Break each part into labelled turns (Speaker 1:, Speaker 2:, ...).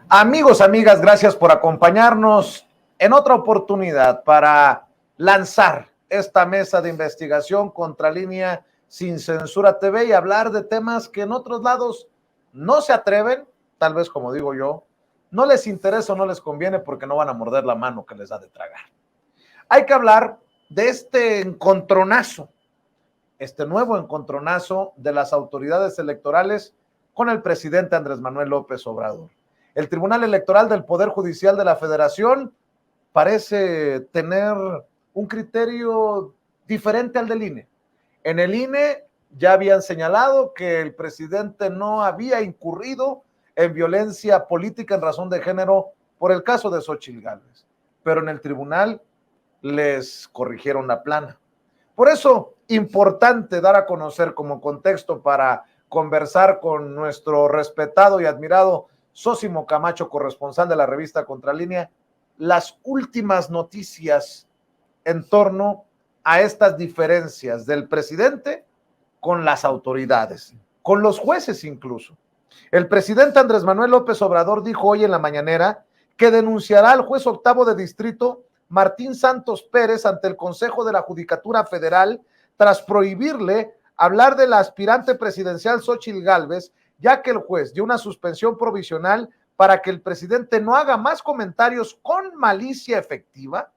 Speaker 1: Amigos, amigas, gracias por acompañarnos en otra oportunidad para lanzar esta mesa de investigación Contralínea Sin Censura TV y hablar de temas que en otros lados no se atreven, tal vez como digo yo, no les interesa o no les conviene porque no van a morder la mano que les da de tragar. Hay que hablar de este encontronazo, este nuevo encontronazo de las autoridades electorales con el presidente Andrés Manuel López Obrador. El Tribunal Electoral del Poder Judicial de la Federación parece tener un criterio diferente al del INE. En el INE ya habían señalado que el presidente no había incurrido en violencia política en razón de género por el caso de Xóchitl Gálvez, pero en el tribunal les corrigieron la plana. Por eso, importante dar a conocer como contexto para conversar con nuestro respetado y admirado Sósimo Camacho, corresponsal de la revista Contralínea, las últimas noticias en torno a estas diferencias del presidente con las autoridades, con los jueces incluso. El presidente Andrés Manuel López Obrador dijo hoy en la mañanera que denunciará al juez octavo de distrito Martín Santos Pérez ante el Consejo de la Judicatura Federal tras prohibirle hablar de la aspirante presidencial Xóchitl Gálvez, ya que el juez dio una suspensión provisional para que el presidente no haga más comentarios con malicia efectiva,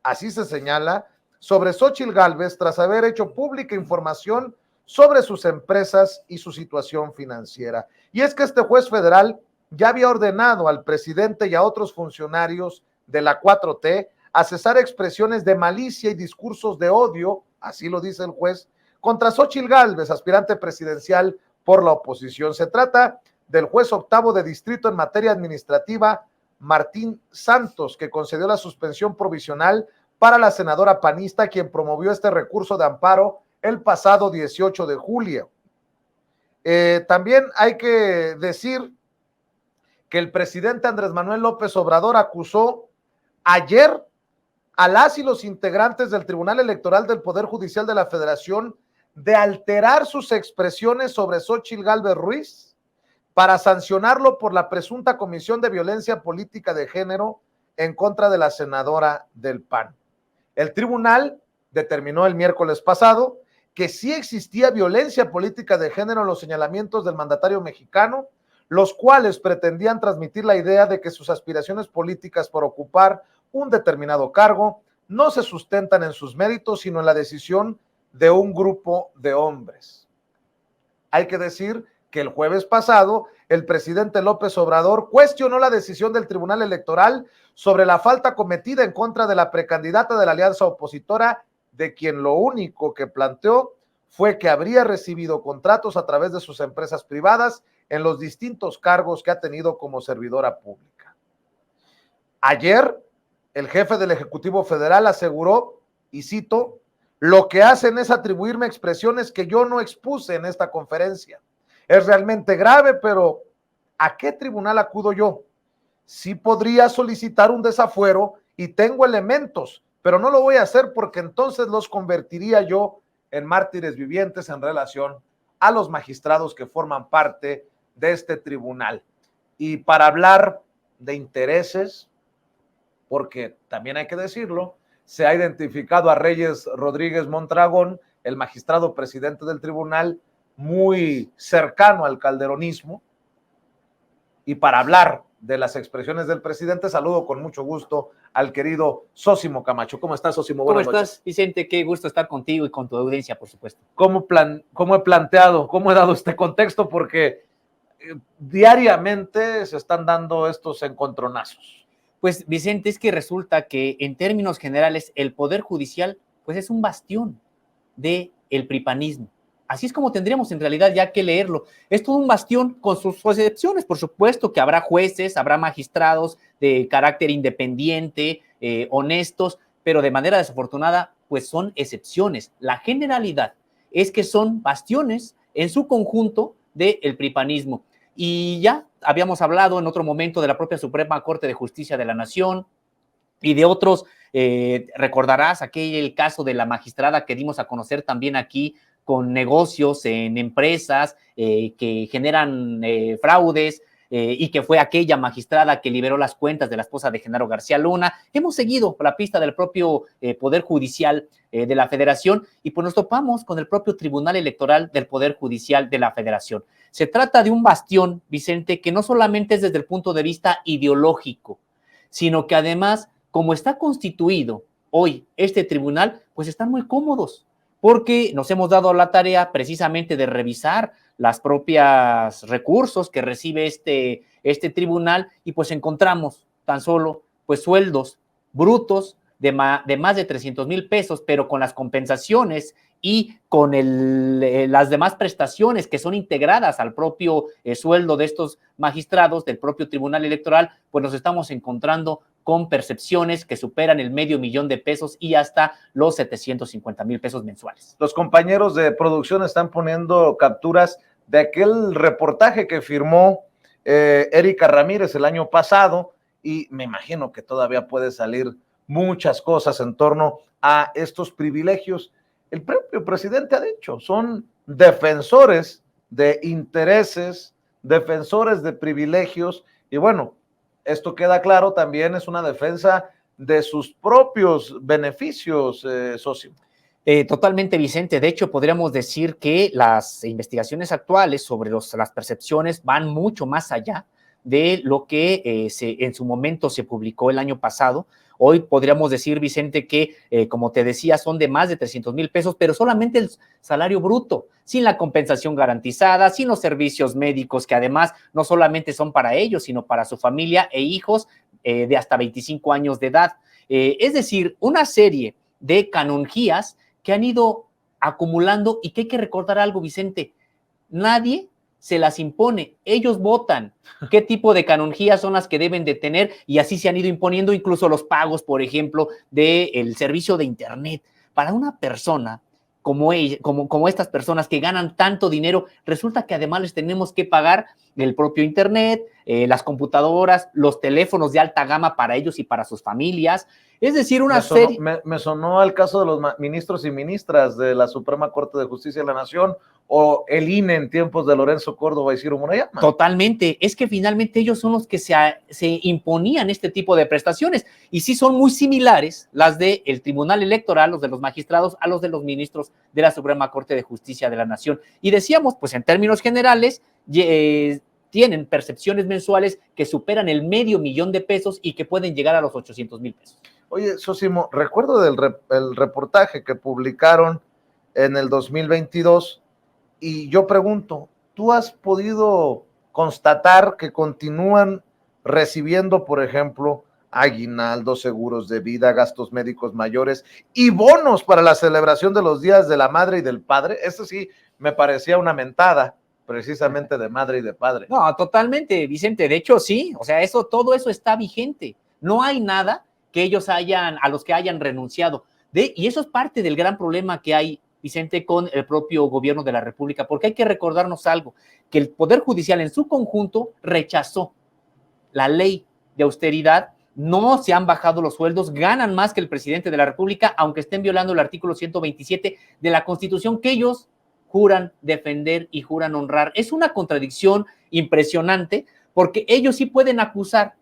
Speaker 1: así se señala, sobre Xóchitl Gálvez tras haber hecho pública información sobre sus empresas y su situación financiera. Y es que este juez federal ya había ordenado al presidente y a otros funcionarios de la 4T a cesar expresiones de malicia y discursos de odio, así lo dice el juez, contra Xóchitl Gálvez, aspirante presidencial por la oposición. Se trata del juez octavo de distrito en materia administrativa, Martín Santos, que concedió la suspensión provisional para la senadora panista, quien promovió este recurso de amparo el pasado 18 de julio. También hay que decir que el presidente Andrés Manuel López Obrador acusó ayer a las y los integrantes del Tribunal Electoral del Poder Judicial de la Federación de alterar sus expresiones sobre Xóchitl Gálvez Ruiz para sancionarlo por la presunta comisión de violencia política de género en contra de la senadora del PAN. El tribunal determinó el miércoles pasado que sí existía violencia política de género en los señalamientos del mandatario mexicano, los cuales pretendían transmitir la idea de que sus aspiraciones políticas por ocupar un determinado cargo no se sustentan en sus méritos, sino en la decisión de un grupo de hombres. Hay que decir que el jueves pasado el presidente López Obrador cuestionó la decisión del Tribunal Electoral sobre la falta cometida en contra de la precandidata de la alianza opositora, de quien lo único que planteó fue que habría recibido contratos a través de sus empresas privadas en los distintos cargos que ha tenido como servidora pública. Ayer, el jefe del Ejecutivo Federal aseguró, y cito, lo que hacen es atribuirme expresiones que yo no expuse en esta conferencia. Es realmente grave, pero ¿a qué tribunal acudo yo? Sí podría solicitar un desafuero y tengo elementos, pero no lo voy a hacer porque entonces los convertiría yo en mártires vivientes en relación a los magistrados que forman parte de este tribunal. Y para hablar de intereses, porque también hay que decirlo, se ha identificado a Reyes Rodríguez Mondragón, el magistrado presidente del tribunal, muy cercano al calderonismo, y para hablar de las expresiones del presidente, saludo con mucho gusto al querido Sósimo Camacho. ¿Cómo estás, Sósimo?
Speaker 2: ¿Cómo estás, Vicente? Qué gusto estar contigo y con tu audiencia, por supuesto.
Speaker 1: ¿Cómo he planteado, cómo he dado este contexto? Porque diariamente se están dando estos encontronazos.
Speaker 2: Pues, Vicente, es que resulta que en términos generales el Poder Judicial pues es un bastión del pripanismo. Así es como tendríamos en realidad ya que leerlo. Es todo un bastión con sus excepciones, por supuesto, que habrá jueces, habrá magistrados de carácter independiente, honestos, pero de manera desafortunada, pues son excepciones. La generalidad es que son bastiones en su conjunto del pripanismo. Y ya habíamos hablado en otro momento de la propia Suprema Corte de Justicia de la Nación y de otros, recordarás aquel caso de la magistrada que dimos a conocer también aquí con negocios en empresas que generan fraudes, y que fue aquella magistrada que liberó las cuentas de la esposa de Genaro García Luna. Hemos seguido la pista del propio Poder Judicial de la Federación y pues nos topamos con el propio Tribunal Electoral del Poder Judicial de la Federación. Se trata de un bastión, Vicente, que no solamente es desde el punto de vista ideológico, sino que además, como está constituido hoy este tribunal, pues están muy cómodos, porque nos hemos dado la tarea precisamente de revisar las propias recursos que recibe este tribunal y pues encontramos tan solo pues sueldos brutos de más de 300,000 pesos, pero con las compensaciones y con las demás prestaciones que son integradas al propio sueldo de estos magistrados del propio Tribunal Electoral, pues nos estamos encontrando con percepciones que superan el $500,000 de pesos y hasta los 750,000 pesos mensuales.
Speaker 1: Los compañeros de producción están poniendo capturas de aquel reportaje que firmó Erika Ramírez el año pasado y me imagino que todavía puede salir muchas cosas en torno a estos privilegios. El propio presidente ha dicho, son defensores de intereses, defensores de privilegios y bueno, esto queda claro, también es una defensa de sus propios beneficios, socio.
Speaker 2: Totalmente, Vicente. De hecho, podríamos decir que las investigaciones actuales sobre las percepciones van mucho más allá de lo que en su momento se publicó el año pasado. Hoy podríamos decir, Vicente, que, como te decía, son de más de 300,000 pesos, pero solamente el salario bruto, sin la compensación garantizada, sin los servicios médicos, que además no solamente son para ellos, sino para su familia e hijos de hasta 25 años de edad. Es decir, una serie de canonjías que han ido acumulando y que hay que recordar algo, Vicente, nadie se las impone, ellos votan qué tipo de canonjías son las que deben de tener y así se han ido imponiendo incluso los pagos, por ejemplo, del servicio de internet. Para una persona como estas personas que ganan tanto dinero, resulta que además les tenemos que pagar el propio internet, las computadoras, los teléfonos de alta gama para ellos y para sus familias. Es decir, serie...
Speaker 1: Me sonó al caso de los ministros y ministras de la Suprema Corte de Justicia de la Nación o el INE en tiempos de Lorenzo Córdoba y Ciro Murayama.
Speaker 2: Totalmente, es que finalmente ellos son los que se imponían este tipo de prestaciones y sí son muy similares las del Tribunal Electoral, los de los magistrados, a los de los ministros de la Suprema Corte de Justicia de la Nación. Y decíamos, pues en términos generales, tienen percepciones mensuales que superan el $500,000 de pesos y que pueden llegar a los 800,000 pesos.
Speaker 1: Oye, Sosimo, recuerdo el reportaje que publicaron en el 2022 y yo pregunto, ¿tú has podido constatar que continúan recibiendo, por ejemplo, aguinaldos, seguros de vida, gastos médicos mayores y bonos para la celebración de los días de la madre y del padre? Eso sí me parecía una mentada, precisamente de madre y de padre.
Speaker 2: No, totalmente, Vicente. De hecho, sí, o sea, todo eso está vigente. No hay nada que a los que hayan renunciado. Y eso es parte del gran problema que hay, Vicente, con el propio gobierno de la República, porque hay que recordarnos algo, que el Poder Judicial en su conjunto rechazó la ley de austeridad, no se han bajado los sueldos, ganan más que el presidente de la República, aunque estén violando el artículo 127 de la Constitución que ellos juran defender y juran honrar. Es una contradicción impresionante, porque ellos sí pueden acusar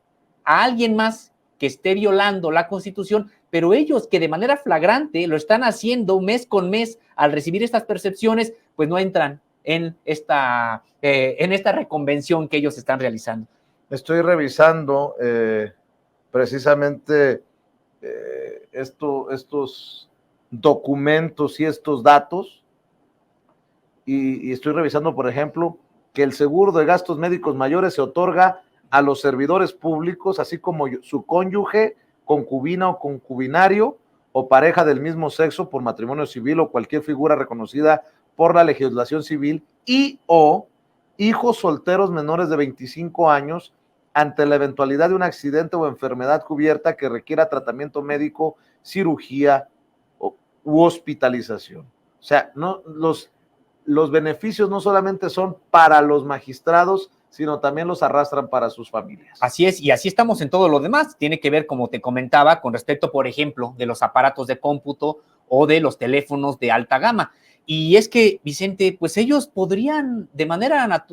Speaker 2: a alguien más que esté violando la Constitución, pero ellos que de manera flagrante lo están haciendo mes con mes al recibir estas percepciones, pues no entran en esta reconvención que ellos están realizando.
Speaker 1: Estoy revisando precisamente estos documentos y estos datos y estoy revisando, por ejemplo, que el seguro de gastos médicos mayores se otorga a los servidores públicos, así como su cónyuge, concubina o concubinario o pareja del mismo sexo por matrimonio civil o cualquier figura reconocida por la legislación civil y o hijos solteros menores de 25 años ante la eventualidad de un accidente o enfermedad cubierta que requiera tratamiento médico, cirugía u hospitalización. O sea, no, los beneficios no solamente son para los magistrados, sino también los arrastran para sus familias.
Speaker 2: Así es, y así estamos en todo lo demás. Tiene que ver, como te comentaba, con respecto, por ejemplo, de los aparatos de cómputo o de los teléfonos de alta gama. Y es que, Vicente, pues ellos podrían, de manera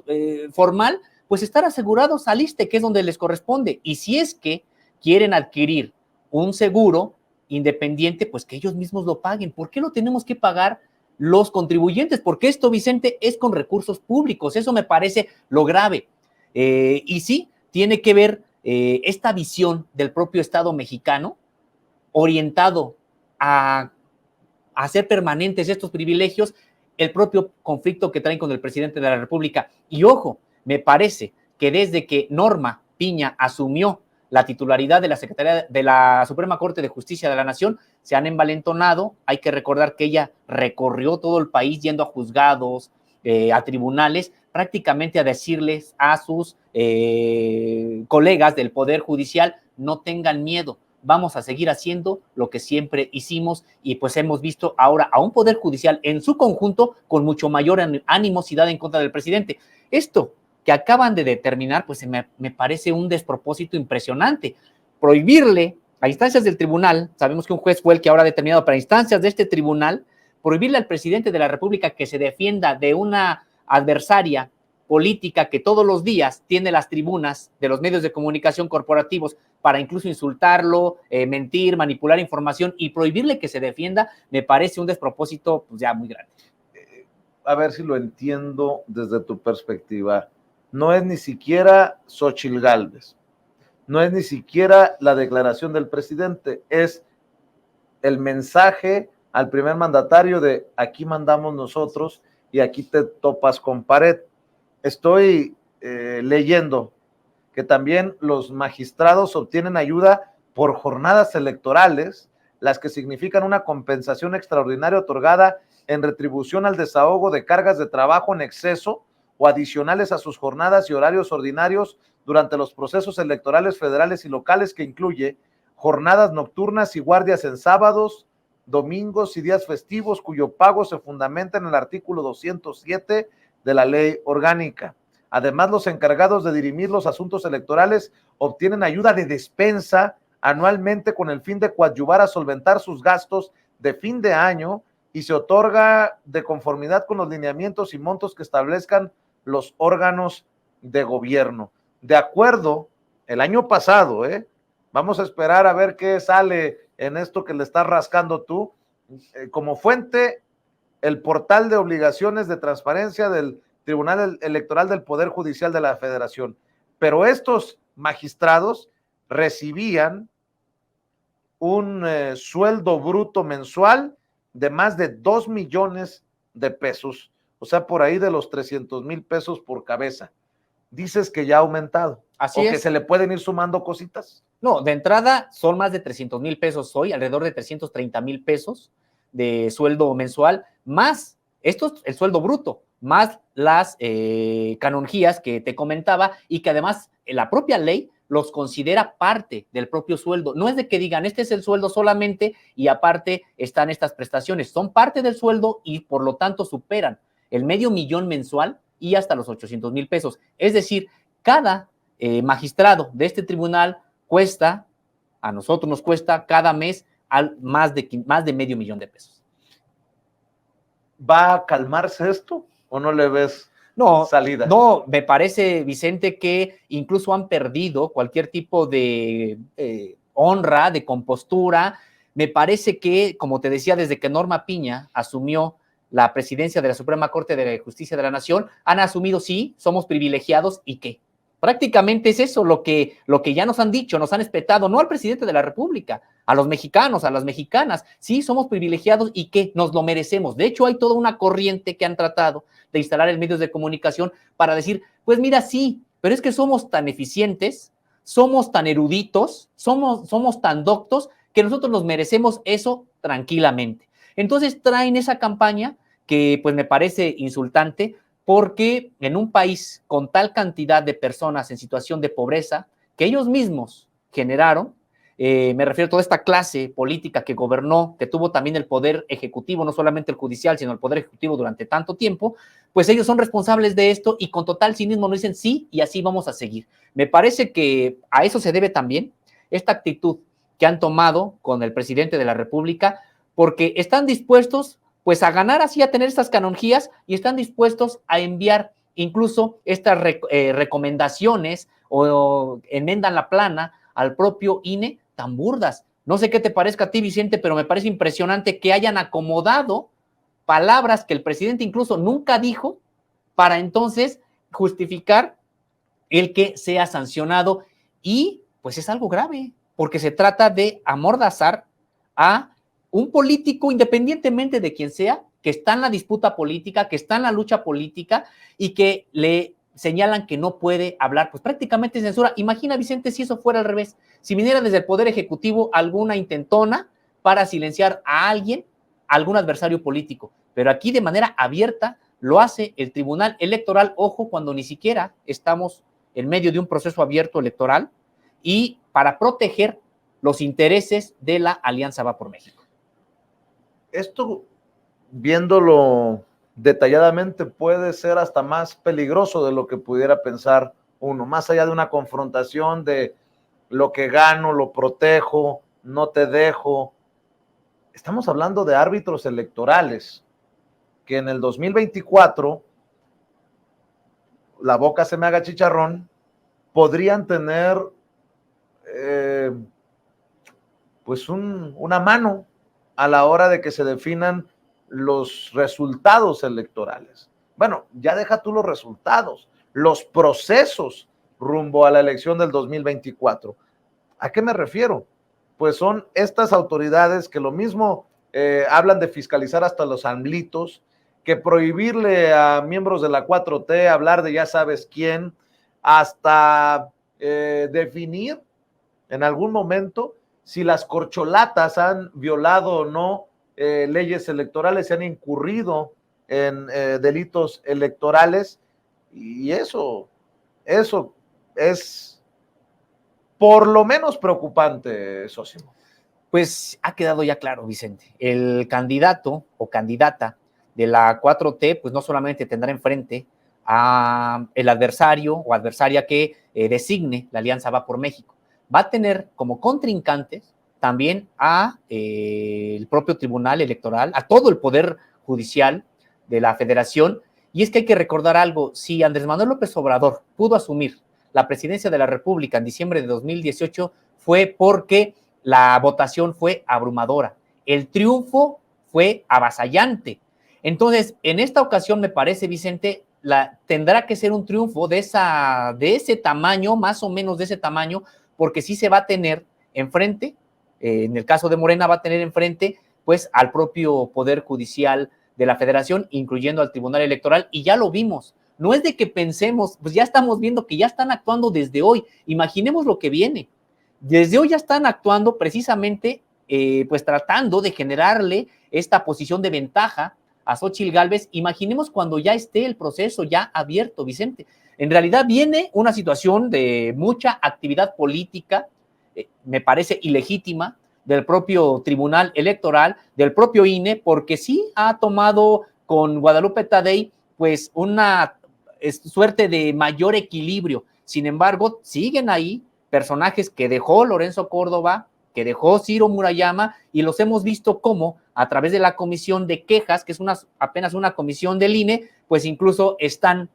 Speaker 2: formal, pues estar asegurados al ISSSTE, que es donde les corresponde. Y si es que quieren adquirir un seguro independiente, pues que ellos mismos lo paguen. ¿Por qué lo tenemos que pagar los contribuyentes? Porque esto, Vicente, es con recursos públicos. Eso me parece lo grave. Y sí, tiene que ver esta visión del propio Estado mexicano orientado a hacer permanentes estos privilegios, el propio conflicto que traen con el presidente de la República. Y ojo, me parece que desde que Norma Piña asumió la titularidad de la Secretaría de la Suprema Corte de Justicia de la Nación, se han envalentonado. Hay que recordar que ella recorrió todo el país yendo a juzgados, a tribunales, prácticamente a decirles a sus colegas del Poder Judicial, no tengan miedo, vamos a seguir haciendo lo que siempre hicimos, y pues hemos visto ahora a un Poder Judicial en su conjunto con mucho mayor animosidad en contra del presidente. Esto que acaban de determinar, pues me parece un despropósito impresionante. Prohibirle a instancias del tribunal, sabemos que un juez fue el que ahora ha determinado, para instancias de este tribunal, prohibirle al presidente de la República que se defienda de una adversaria política que todos los días tiene las tribunas de los medios de comunicación corporativos para incluso insultarlo, mentir, manipular información, y prohibirle que se defienda, me parece un despropósito pues ya muy grande.
Speaker 1: A ver si lo entiendo desde tu perspectiva. No es ni siquiera Xóchitl Gálvez, no es ni siquiera la declaración del presidente, es el mensaje al primer mandatario de aquí mandamos nosotros y aquí te topas con pared. Estoy leyendo que también los magistrados obtienen ayuda por jornadas electorales, las que significan una compensación extraordinaria otorgada en retribución al desahogo de cargas de trabajo en exceso o adicionales a sus jornadas y horarios ordinarios durante los procesos electorales federales y locales, que incluye jornadas nocturnas y guardias en sábados, domingos y días festivos, cuyo pago se fundamenta en el artículo 207 de la ley orgánica. Además, los encargados de dirimir los asuntos electorales obtienen ayuda de despensa anualmente con el fin de coadyuvar a solventar sus gastos de fin de año, y se otorga de conformidad con los lineamientos y montos que establezcan los órganos de gobierno. De acuerdo, el año pasado, vamos a esperar a ver qué sale en esto que le estás rascando tú, como fuente, el portal de obligaciones de transparencia del Tribunal Electoral del Poder Judicial de la Federación. Pero estos magistrados recibían un sueldo bruto mensual de más de 2 millones de pesos, o sea, por ahí de los 300,000 pesos por cabeza. Dices que ya ha aumentado.
Speaker 2: Así
Speaker 1: o
Speaker 2: es.
Speaker 1: Que se le pueden ir sumando cositas.
Speaker 2: No, de entrada son más de 300,000 pesos hoy, alrededor de 330,000 pesos de sueldo mensual, más esto es el sueldo bruto, más las canonjías que te comentaba, y que además la propia ley los considera parte del propio sueldo. No es de que digan, este es el sueldo solamente y aparte están estas prestaciones. Son parte del sueldo y por lo tanto superan el $500,000 mensual y hasta los 800,000 pesos. Es decir, cada magistrado de este tribunal cuesta, a nosotros nos cuesta cada mes más de $500,000 de pesos.
Speaker 1: ¿Va a calmarse esto o no le ves salida?
Speaker 2: No, me parece, Vicente, que incluso han perdido cualquier tipo de honra, de compostura. Me parece que, como te decía, desde que Norma Piña asumió la presidencia de la Suprema Corte de Justicia de la Nación, han asumido, sí, somos privilegiados, ¿y qué? Prácticamente es eso lo que ya nos han dicho, nos han espetado, no al presidente de la República, a los mexicanos, a las mexicanas. Sí, somos privilegiados y que nos lo merecemos. De hecho, hay toda una corriente que han tratado de instalar en medios de comunicación para decir, pues mira, sí, pero es que somos tan eficientes, somos tan eruditos, somos tan doctos, que nosotros nos merecemos eso tranquilamente. Entonces traen esa campaña que pues me parece insultante, porque en un país con tal cantidad de personas en situación de pobreza que ellos mismos generaron, me refiero a toda esta clase política que gobernó, que tuvo también el poder ejecutivo, no solamente el judicial, sino el poder ejecutivo durante tanto tiempo, pues ellos son responsables de esto y con total cinismo nos dicen sí y así vamos a seguir. Me parece que a eso se debe también esta actitud que han tomado con el presidente de la República, porque están dispuestos pues a ganar así, a tener estas canonjías, y están dispuestos a enviar incluso estas recomendaciones o enmiendan la plana al propio INE tan burdas. No sé qué te parezca a ti, Vicente, pero me parece impresionante que hayan acomodado palabras que el presidente incluso nunca dijo para entonces justificar el que sea sancionado, y pues es algo grave, porque se trata de amordazar a un político, independientemente de quien sea, que está en la disputa política, que está en la lucha política y que le señalan que no puede hablar, pues prácticamente censura. Imagina, Vicente, si eso fuera al revés, si viniera desde el Poder Ejecutivo alguna intentona para silenciar a alguien, a algún adversario político, pero aquí de manera abierta lo hace el Tribunal Electoral, ojo, cuando ni siquiera estamos en medio de un proceso abierto electoral y para proteger los intereses de la Alianza Va por México.
Speaker 1: Esto, viéndolo detalladamente, puede ser hasta más peligroso de lo que pudiera pensar uno, más allá de una confrontación de lo que gano, lo protejo, no te dejo. Estamos hablando de árbitros electorales que en el 2024, la boca se me haga chicharrón, podrían tener pues una mano a la hora de que se definan los resultados electorales. Bueno, ya deja tú los resultados, los procesos rumbo a la elección del 2024. ¿A qué me refiero? Pues son estas autoridades que lo mismo hablan de fiscalizar hasta los AMLitos, que prohibirle a miembros de la 4T hablar de ya sabes quién, hasta definir en algún momento si las corcholatas han violado o no leyes electorales, se han incurrido en delitos electorales, y eso es por lo menos preocupante, Sósimo.
Speaker 2: Pues ha quedado ya claro, Vicente, el candidato o candidata de la 4T, pues no solamente tendrá enfrente a el adversario o adversaria que designe la Alianza Va por México, va a tener como contrincantes también a el propio Tribunal Electoral, a todo el Poder Judicial de la Federación. Y es que hay que recordar algo: si Andrés Manuel López Obrador pudo asumir la presidencia de la República en diciembre de 2018, fue porque la votación fue abrumadora, el triunfo fue avasallante. Entonces, en esta ocasión, me parece, Vicente, tendrá que ser un triunfo de ese tamaño, más o menos de ese tamaño, porque sí se va a tener enfrente, en el caso de Morena, va a tener enfrente pues al propio Poder Judicial de la Federación, incluyendo al Tribunal Electoral, y ya lo vimos. No es de que pensemos, pues ya estamos viendo que ya están actuando desde hoy. Imaginemos lo que viene. Desde hoy ya están actuando precisamente, pues tratando de generarle esta posición de ventaja a Xóchitl Gálvez. Imaginemos cuando ya esté el proceso ya abierto, Vicente. En realidad viene una situación de mucha actividad política, me parece ilegítima, del propio Tribunal Electoral, del propio INE, porque sí ha tomado con Guadalupe Tadei pues una suerte de mayor equilibrio. Sin embargo, siguen ahí personajes que dejó Lorenzo Córdoba, que dejó Ciro Murayama, y los hemos visto cómo a través de la comisión de quejas, que es apenas una comisión del INE, pues incluso están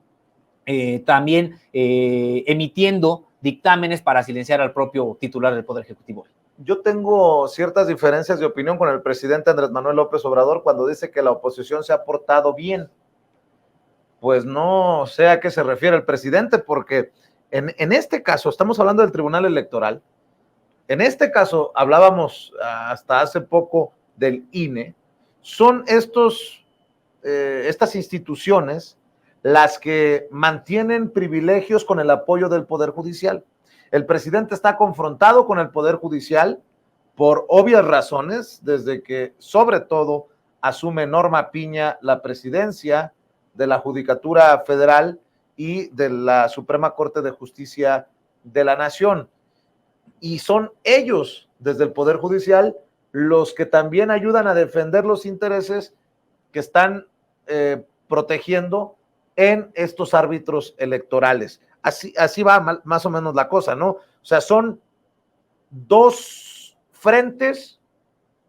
Speaker 2: también emitiendo dictámenes para silenciar al propio titular del Poder Ejecutivo.
Speaker 1: Yo tengo ciertas diferencias de opinión con el presidente Andrés Manuel López Obrador cuando dice que la oposición se ha portado bien. Pues no sé a qué se refiere el presidente, porque en este caso estamos hablando del Tribunal Electoral. En este caso hablábamos hasta hace poco del INE. Son estas instituciones las que mantienen privilegios con el apoyo del Poder Judicial. El presidente está confrontado con el Poder Judicial por obvias razones, desde que sobre todo asume Norma Piña la presidencia de la Judicatura Federal y de la Suprema Corte de Justicia de la Nación. Y son ellos, desde el Poder Judicial, los que también ayudan a defender los intereses que están protegiendo en estos árbitros electorales. Así va más o menos la cosa, ¿no? O sea, son dos frentes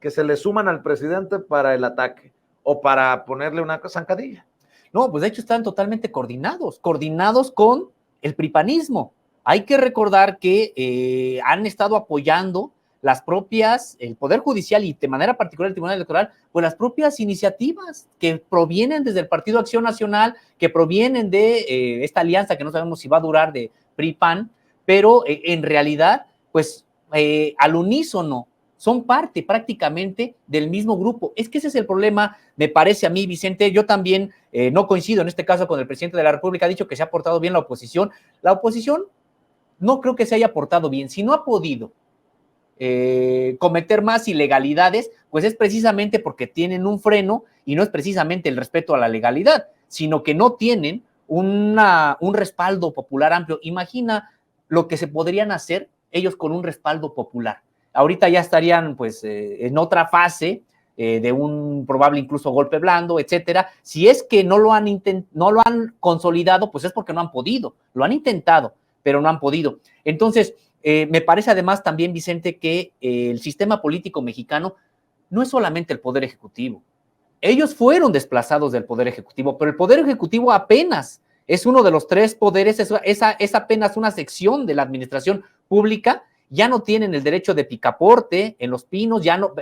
Speaker 1: que se le suman al presidente para el ataque o para ponerle una zancadilla.
Speaker 2: No, pues de hecho están totalmente coordinados con el pripanismo. Hay que recordar que han estado apoyando las propias, el Poder Judicial y de manera particular el Tribunal Electoral, pues las propias iniciativas que provienen desde el Partido Acción Nacional, que provienen de esta alianza que no sabemos si va a durar de PRI-PAN, pero en realidad, pues al unísono, son parte prácticamente del mismo grupo. Es que ese es el problema, me parece a mí, Vicente. Yo también no coincido en este caso con el presidente de la República, ha dicho que se ha portado bien la oposición. La oposición no creo que se haya portado bien. Si no ha podido cometer más ilegalidades, pues es precisamente porque tienen un freno y no es precisamente el respeto a la legalidad, sino que no tienen un respaldo popular amplio. Imagina lo que se podrían hacer ellos con un respaldo popular. Ahorita ya estarían pues en otra fase de un probable incluso golpe blando, etcétera. Si es que no lo han consolidado, pues es porque no han podido. Lo han intentado, pero no han podido. Entonces, me parece además también, Vicente, que el sistema político mexicano no es solamente el Poder Ejecutivo. Ellos fueron desplazados del Poder Ejecutivo, pero el Poder Ejecutivo apenas es uno de los tres poderes, es apenas una sección de la administración pública. Ya no tienen el derecho de picaporte en Los Pinos, ya no,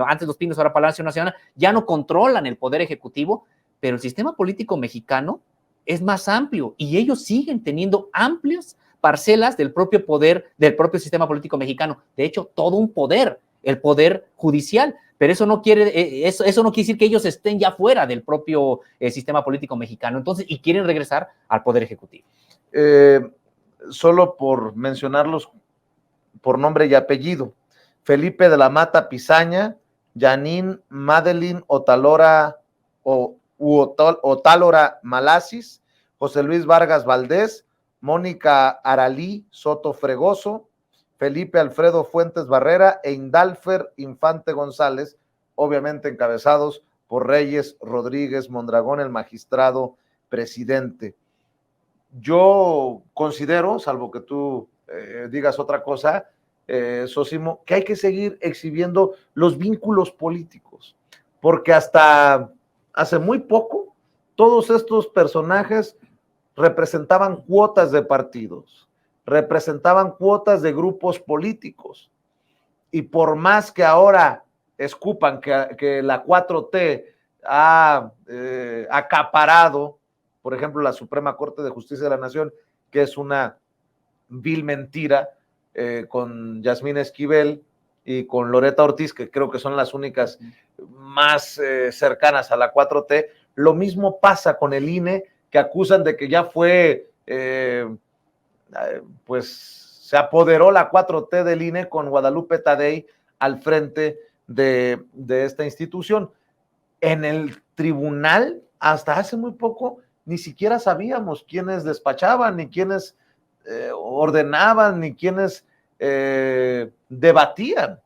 Speaker 2: antes Los Pinos, ahora Palacio Nacional, ya no controlan el Poder Ejecutivo, pero el sistema político mexicano es más amplio y ellos siguen teniendo amplios parcelas del propio poder, del propio sistema político mexicano. De hecho, todo un poder, el poder judicial, pero eso no quiere decir que ellos estén ya fuera del propio sistema político mexicano, entonces, y quieren regresar al poder ejecutivo.
Speaker 1: Solo por mencionarlos por nombre y apellido: Felipe de la Mata Pizaña, Janine Madeline Otálora Malasis, José Luis Vargas Valdés, Mónica Aralí Soto Fregoso, Felipe Alfredo Fuentes Barrera e Indalfer Infante González, obviamente encabezados por Reyes Rodríguez Mondragón, el magistrado presidente. Yo considero, salvo que tú digas otra cosa, Sosimo, que hay que seguir exhibiendo los vínculos políticos, porque hasta hace muy poco todos estos personajes representaban cuotas de partidos, representaban cuotas de grupos políticos, y por más que ahora escupan que la 4T ha acaparado, por ejemplo, la Suprema Corte de Justicia de la Nación, que es una vil mentira, con Yasmín Esquivel y con Loretta Ortiz, que creo que son las únicas más cercanas a la 4T. Lo mismo pasa con el INE, que acusan de que ya fue, pues se apoderó la 4T del INE con Guadalupe Tadei al frente de esta institución. En el tribunal, hasta hace muy poco, ni siquiera sabíamos quiénes despachaban, ni quiénes ordenaban, ni quiénes debatían.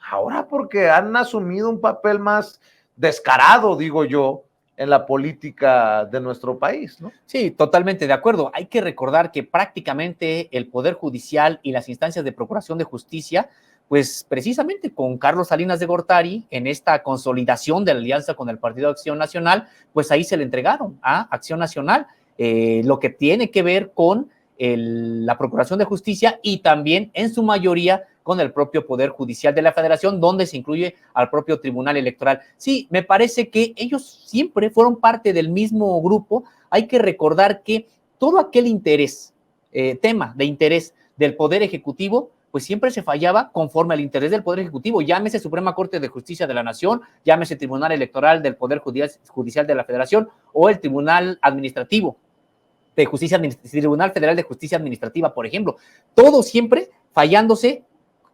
Speaker 1: Ahora, porque han asumido un papel más descarado, digo yo, en la política de nuestro país, ¿no?
Speaker 2: Sí, totalmente de acuerdo. Hay que recordar que prácticamente el Poder Judicial y las instancias de procuración de justicia, pues precisamente con Carlos Salinas de Gortari, en esta consolidación de la alianza con el Partido Acción Nacional, pues ahí se le entregaron a Acción Nacional lo que tiene que ver con la Procuración de Justicia y también en su mayoría con el propio Poder Judicial de la Federación, donde se incluye al propio Tribunal Electoral. Sí, me parece que ellos siempre fueron parte del mismo grupo. Hay que recordar que todo aquel interés, tema de interés del Poder Ejecutivo, pues siempre se fallaba conforme al interés del Poder Ejecutivo, llámese Suprema Corte de Justicia de la Nación, llámese Tribunal Electoral del Poder Judicial de la Federación o el Tribunal Administrativo de Justicia, Tribunal Federal de Justicia Administrativa, por ejemplo. Todo siempre fallándose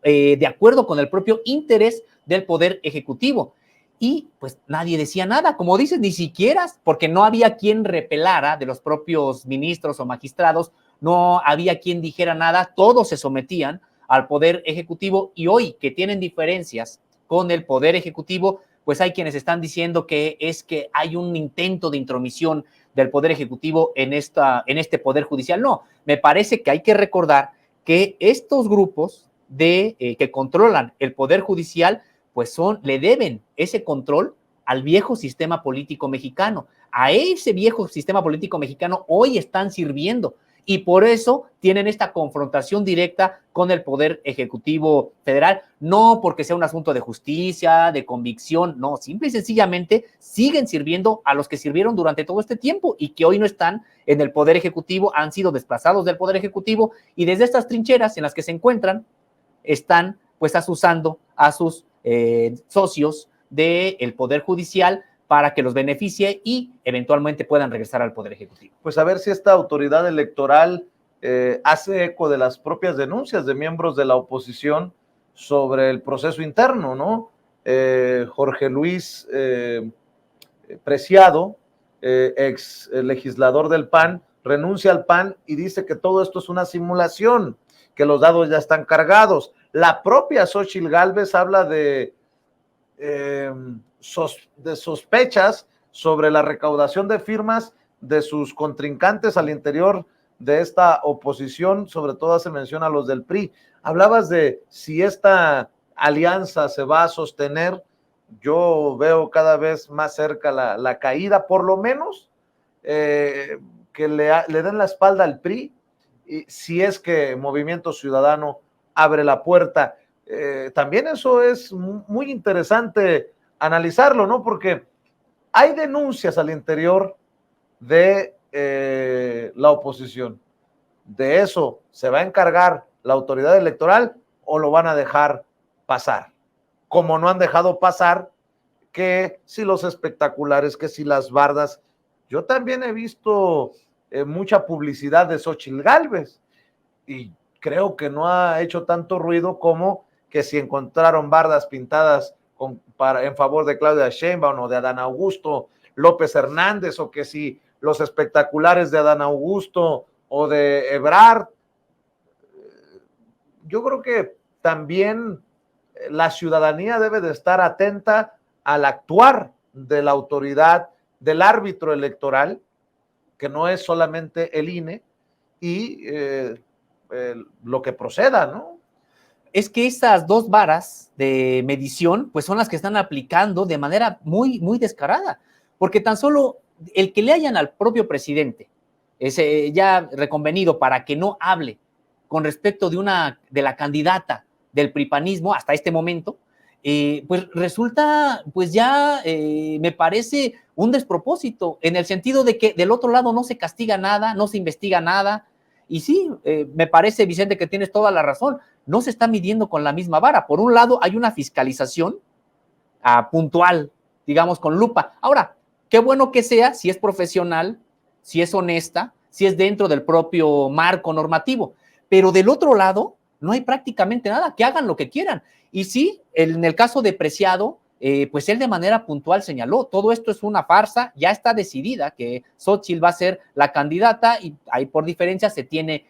Speaker 2: de acuerdo con el propio interés del Poder Ejecutivo. Y pues nadie decía nada, como dices, ni siquiera, porque no había quien repelara de los propios ministros o magistrados, no había quien dijera nada, todos se sometían al Poder Ejecutivo, y hoy que tienen diferencias con el Poder Ejecutivo, pues hay quienes están diciendo que es que hay un intento de intromisión del Poder Ejecutivo en este Poder Judicial. No, me parece que hay que recordar que estos grupos que controlan el Poder Judicial, pues le deben ese control al viejo sistema político mexicano. A ese viejo sistema político mexicano hoy están sirviendo y por eso tienen esta confrontación directa con el Poder Ejecutivo Federal, no porque sea un asunto de justicia, de convicción, no, simple y sencillamente siguen sirviendo a los que sirvieron durante todo este tiempo y que hoy no están en el Poder Ejecutivo, han sido desplazados del Poder Ejecutivo y desde estas trincheras en las que se encuentran, están pues asusando a sus socios del Poder Judicial para que los beneficie y eventualmente puedan regresar al Poder Ejecutivo.
Speaker 1: Pues a ver si esta autoridad electoral hace eco de las propias denuncias de miembros de la oposición sobre el proceso interno, ¿no? Jorge Luis Preciado, ex legislador del PAN, renuncia al PAN y dice que todo esto es una simulación, que los dados ya están cargados. La propia Xóchitl Gálvez habla de sospechas sobre la recaudación de firmas de sus contrincantes al interior de esta oposición, sobre todo hace mención a los del PRI. Hablabas de si esta alianza se va a sostener. Yo veo cada vez más cerca la caída, por lo menos que le den la espalda al PRI, y si es que Movimiento Ciudadano abre la puerta. También eso es muy interesante analizarlo, ¿no? Porque hay denuncias al interior de la oposición. ¿De eso se va a encargar la autoridad electoral o lo van a dejar pasar? Como no han dejado pasar que si los espectaculares, que si las bardas. Yo también he visto mucha publicidad de Xóchitl Gálvez y creo que no ha hecho tanto ruido como que si encontraron bardas pintadas en favor de Claudia Sheinbaum o de Adán Augusto López Hernández, o que si los espectaculares de Adán Augusto o de Ebrard. Yo creo que también la ciudadanía debe de estar atenta al actuar de la autoridad, del árbitro electoral, que no es solamente el INE, y lo que proceda, ¿no?
Speaker 2: Es que esas dos varas de medición, pues son las que están aplicando de manera muy, muy descarada, porque tan solo el que le hayan al propio presidente, ese ya reconvenido para que no hable con respecto de la candidata del pripanismo hasta este momento, pues resulta, pues ya me parece un despropósito, en el sentido de que del otro lado no se castiga nada, no se investiga nada, y sí, me parece, Vicente, que tienes toda la razón, no se está midiendo con la misma vara. Por un lado, hay una fiscalización puntual, digamos, con lupa. Ahora, qué bueno que sea, si es profesional, si es honesta, si es dentro del propio marco normativo, pero del otro lado no hay prácticamente nada, que hagan lo que quieran. Y sí, en el caso de Preciado, pues él de manera puntual señaló, todo esto es una farsa, ya está decidida que Xóchitl va a ser la candidata y ahí por diferencia se tiene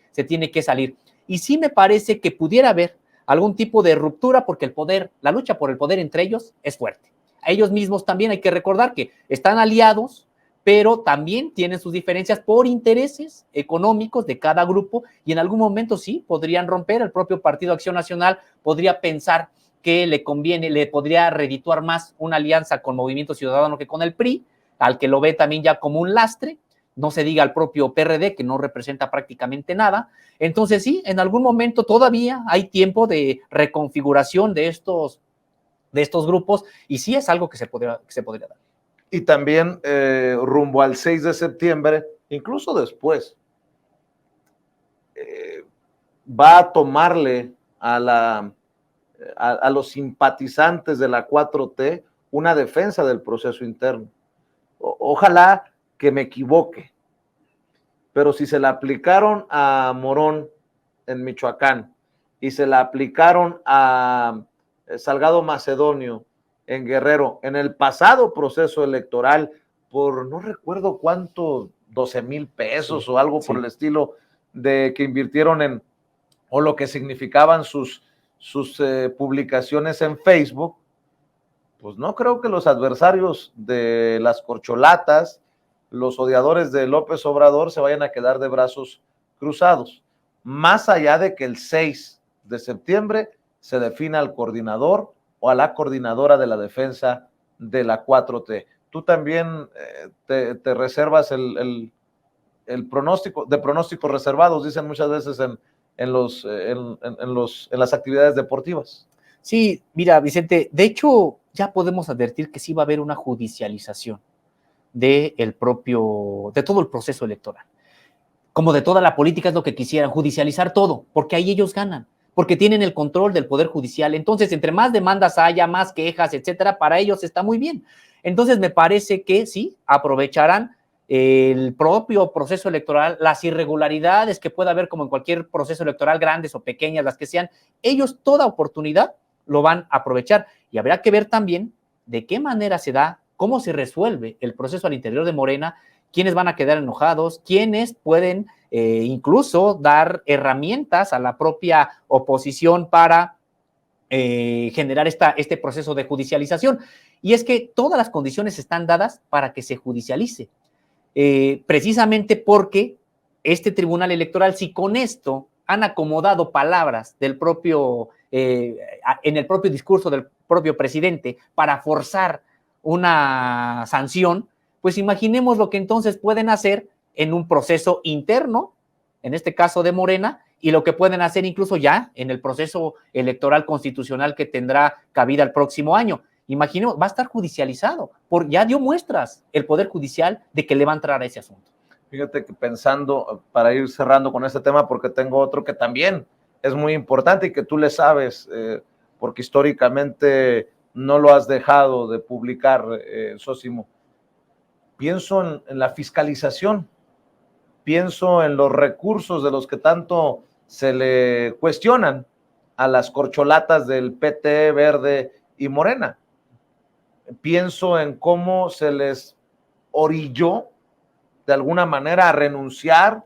Speaker 2: que salir. Y sí me parece que pudiera haber algún tipo de ruptura porque el poder, la lucha por el poder entre ellos es fuerte. A ellos mismos también hay que recordar que están aliados, pero también tienen sus diferencias por intereses económicos de cada grupo y en algún momento sí podrían romper. El propio Partido Acción Nacional podría pensar que le conviene, le podría redituar más una alianza con Movimiento Ciudadano que con el PRI, al que lo ve también ya como un lastre, no se diga al propio PRD, que no representa prácticamente nada. Entonces sí, en algún momento todavía hay tiempo de reconfiguración de estos grupos y sí es algo que se podría dar.
Speaker 1: Y también rumbo al 6 de septiembre, incluso después, va a tomarle a los simpatizantes de la 4T una defensa del proceso interno. Ojalá que me equivoque, pero si se la aplicaron a Morón en Michoacán y se la aplicaron a Salgado Macedonio en Guerrero en el pasado proceso electoral por no recuerdo cuánto, 12,000 pesos o algo por el estilo de que invirtieron en, o lo que significaban sus publicaciones en Facebook, pues no creo que los adversarios de las corcholatas, los odiadores de López Obrador, se vayan a quedar de brazos cruzados, más allá de que el 6 de septiembre se defina al coordinador o a la coordinadora de la defensa de la 4T. Tú también te reservas el pronóstico, de pronósticos reservados, dicen muchas veces en las actividades deportivas.
Speaker 2: Sí, mira, Vicente, de hecho ya podemos advertir que sí va a haber una judicialización de todo el proceso electoral. Como de toda la política es lo que quisieran, judicializar todo, porque ahí ellos ganan, porque tienen el control del Poder Judicial. Entonces, entre más demandas haya, más quejas, etcétera, para ellos está muy bien. Entonces, me parece que sí, aprovecharán el propio proceso electoral, las irregularidades que pueda haber como en cualquier proceso electoral, grandes o pequeñas, las que sean, ellos toda oportunidad lo van a aprovechar. Y habrá que ver también de qué manera se da, cómo se resuelve el proceso al interior de Morena, quiénes van a quedar enojados, quiénes pueden incluso dar herramientas a la propia oposición para generar este proceso de judicialización. Y es que todas las condiciones están dadas para que se judicialice, precisamente porque este tribunal electoral, si con esto han acomodado palabras del propio, en el propio discurso del propio presidente para forzar una sanción, pues imaginemos lo que entonces pueden hacer en un proceso interno, en este caso de Morena, y lo que pueden hacer incluso ya en el proceso electoral constitucional que tendrá cabida el próximo año. Imaginemos, va a estar judicializado, ya dio muestras el Poder Judicial de que le va a entrar a ese asunto.
Speaker 1: Fíjate que pensando, para ir cerrando con este tema, porque tengo otro que también es muy importante y que tú le sabes, porque históricamente no lo has dejado de publicar, Sósimo. Pienso en la fiscalización, pienso en los recursos de los que tanto se le cuestionan a las corcholatas del PT, Verde y Morena. Pienso en cómo se les orilló de alguna manera a renunciar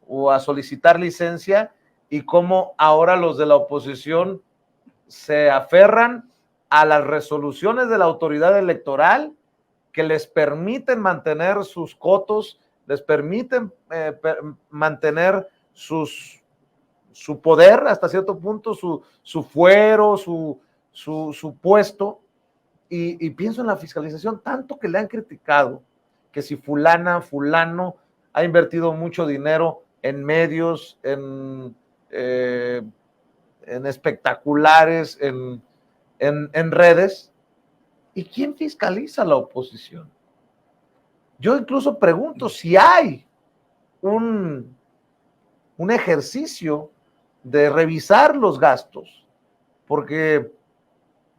Speaker 1: o a solicitar licencia y cómo ahora los de la oposición se aferran a las resoluciones de la autoridad electoral que les permiten mantener sus cotos, les permiten mantener su poder hasta cierto punto, su fuero, su puesto. Y pienso en la fiscalización, tanto que le han criticado, que si fulano ha invertido mucho dinero en medios, en espectaculares, en redes. ¿Y quién fiscaliza a la oposición? Yo incluso pregunto si hay un ejercicio de revisar los gastos, porque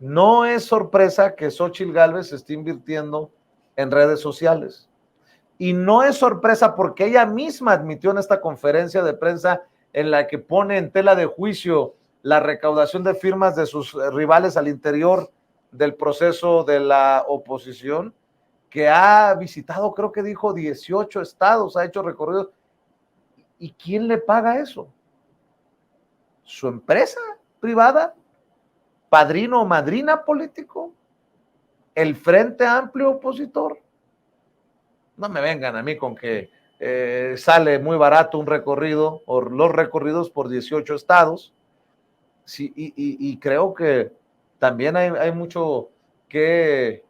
Speaker 1: no es sorpresa que Xóchitl Gálvez esté invirtiendo en redes sociales. Y no es sorpresa porque ella misma admitió en esta conferencia de prensa en la que pone en tela de juicio la recaudación de firmas de sus rivales al interior del proceso de la oposición, que ha visitado, creo que dijo 18 estados, ha hecho recorridos. ¿Y quién le paga eso? ¿Su empresa privada? ¿Padrino o madrina político? ¿El Frente Amplio opositor? No me vengan a mí con que sale muy barato un recorrido o los recorridos por 18 estados. Sí, y creo que también hay mucho que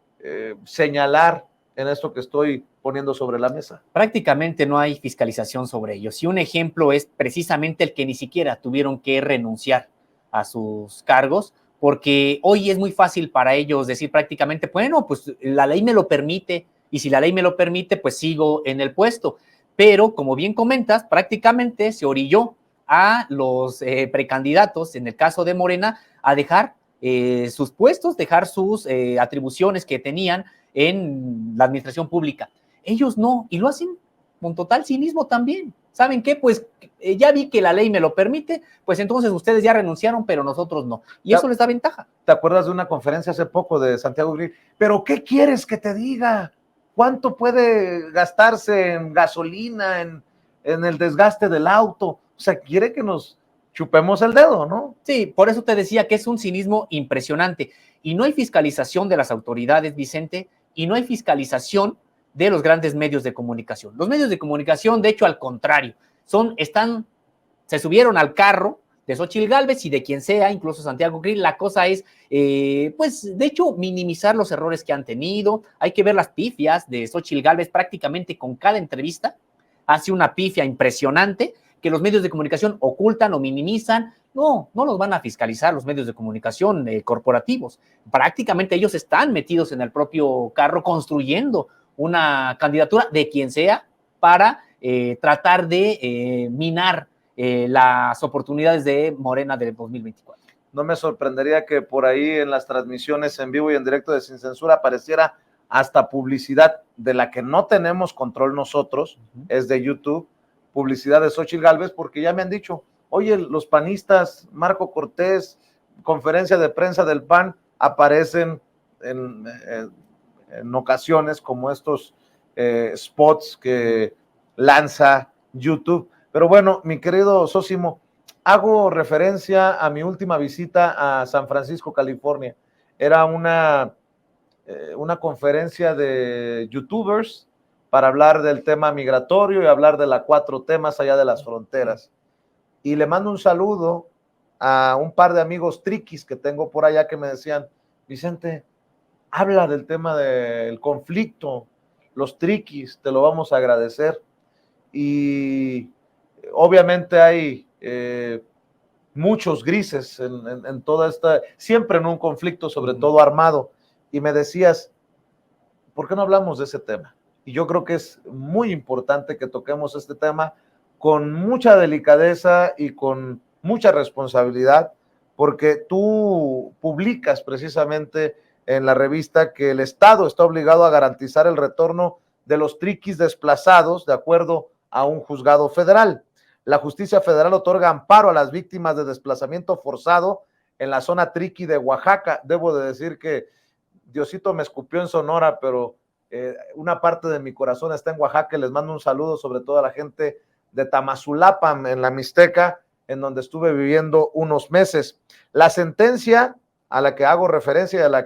Speaker 1: señalar en esto que estoy poniendo sobre la mesa.
Speaker 2: Prácticamente no hay fiscalización sobre ellos. Y un ejemplo es precisamente el que ni siquiera tuvieron que renunciar a sus cargos, porque hoy es muy fácil para ellos decir prácticamente, bueno, pues la ley me lo permite, y si la ley me lo permite, pues sigo en el puesto. Pero, como bien comentas, prácticamente se orilló a los precandidatos, en el caso de Morena, a dejar sus puestos, dejar sus atribuciones que tenían en la administración pública. Ellos no, y lo hacen con total cinismo también. ¿Saben qué? Pues ya vi que la ley me lo permite, pues entonces ustedes ya renunciaron, pero nosotros no. Y eso les da ventaja.
Speaker 1: ¿Te acuerdas de una conferencia hace poco de Santiago Grill? ¿Pero qué quieres que te diga? ¿Cuánto puede gastarse en gasolina, en el desgaste del auto? O sea, quiere que nos chupemos el dedo, ¿no?
Speaker 2: Sí, por eso te decía que es un cinismo impresionante. Y no hay fiscalización de las autoridades, Vicente, y no hay fiscalización de los grandes medios de comunicación. Los medios de comunicación, de hecho, al contrario, se subieron al carro de Xóchitl Gálvez y de quien sea, incluso Santiago Krill. La cosa es, pues, de hecho, minimizar los errores que han tenido. Hay que ver las pifias de Xóchitl Gálvez prácticamente con cada entrevista. Hace una pifia impresionante que los medios de comunicación ocultan o minimizan. No los van a fiscalizar los medios de comunicación corporativos. Prácticamente ellos están metidos en el propio carro construyendo una candidatura de quien sea para tratar de minar las oportunidades de Morena del 2024.
Speaker 1: No me sorprendería que por ahí en las transmisiones en vivo y en directo de Sin Censura apareciera hasta publicidad de la que no tenemos control nosotros, es de YouTube, publicidad de Xóchitl Gálvez, porque ya me han dicho, oye, los panistas, Marco Cortés, conferencia de prensa del PAN, aparecen en ocasiones como estos spots que lanza YouTube. Pero bueno, mi querido Sósimo, hago referencia a mi última visita a San Francisco, California. Era una conferencia de youtubers para hablar del tema migratorio y hablar de la 4T más allá de las fronteras. Y le mando un saludo a un par de amigos triquis que tengo por allá que me decían, Vicente, habla del tema del conflicto, los triquis, te lo vamos a agradecer. Y obviamente hay muchos grises en toda esta, siempre en un conflicto, sobre todo armado. Y me decías, ¿por qué no hablamos de ese tema? Y yo creo que es muy importante que toquemos este tema con mucha delicadeza y con mucha responsabilidad, porque tú publicas precisamente en la revista que el Estado está obligado a garantizar el retorno de los triquis desplazados de acuerdo a un juzgado federal. La justicia federal otorga amparo a las víctimas de desplazamiento forzado en la zona triqui de Oaxaca. Debo de decir que Diosito me escupió en Sonora, pero una parte de mi corazón está en Oaxaca. Les mando un saludo sobre todo a la gente de Tamazulapan, en la Mixteca, en donde estuve viviendo unos meses. La sentencia a la que hago referencia, de la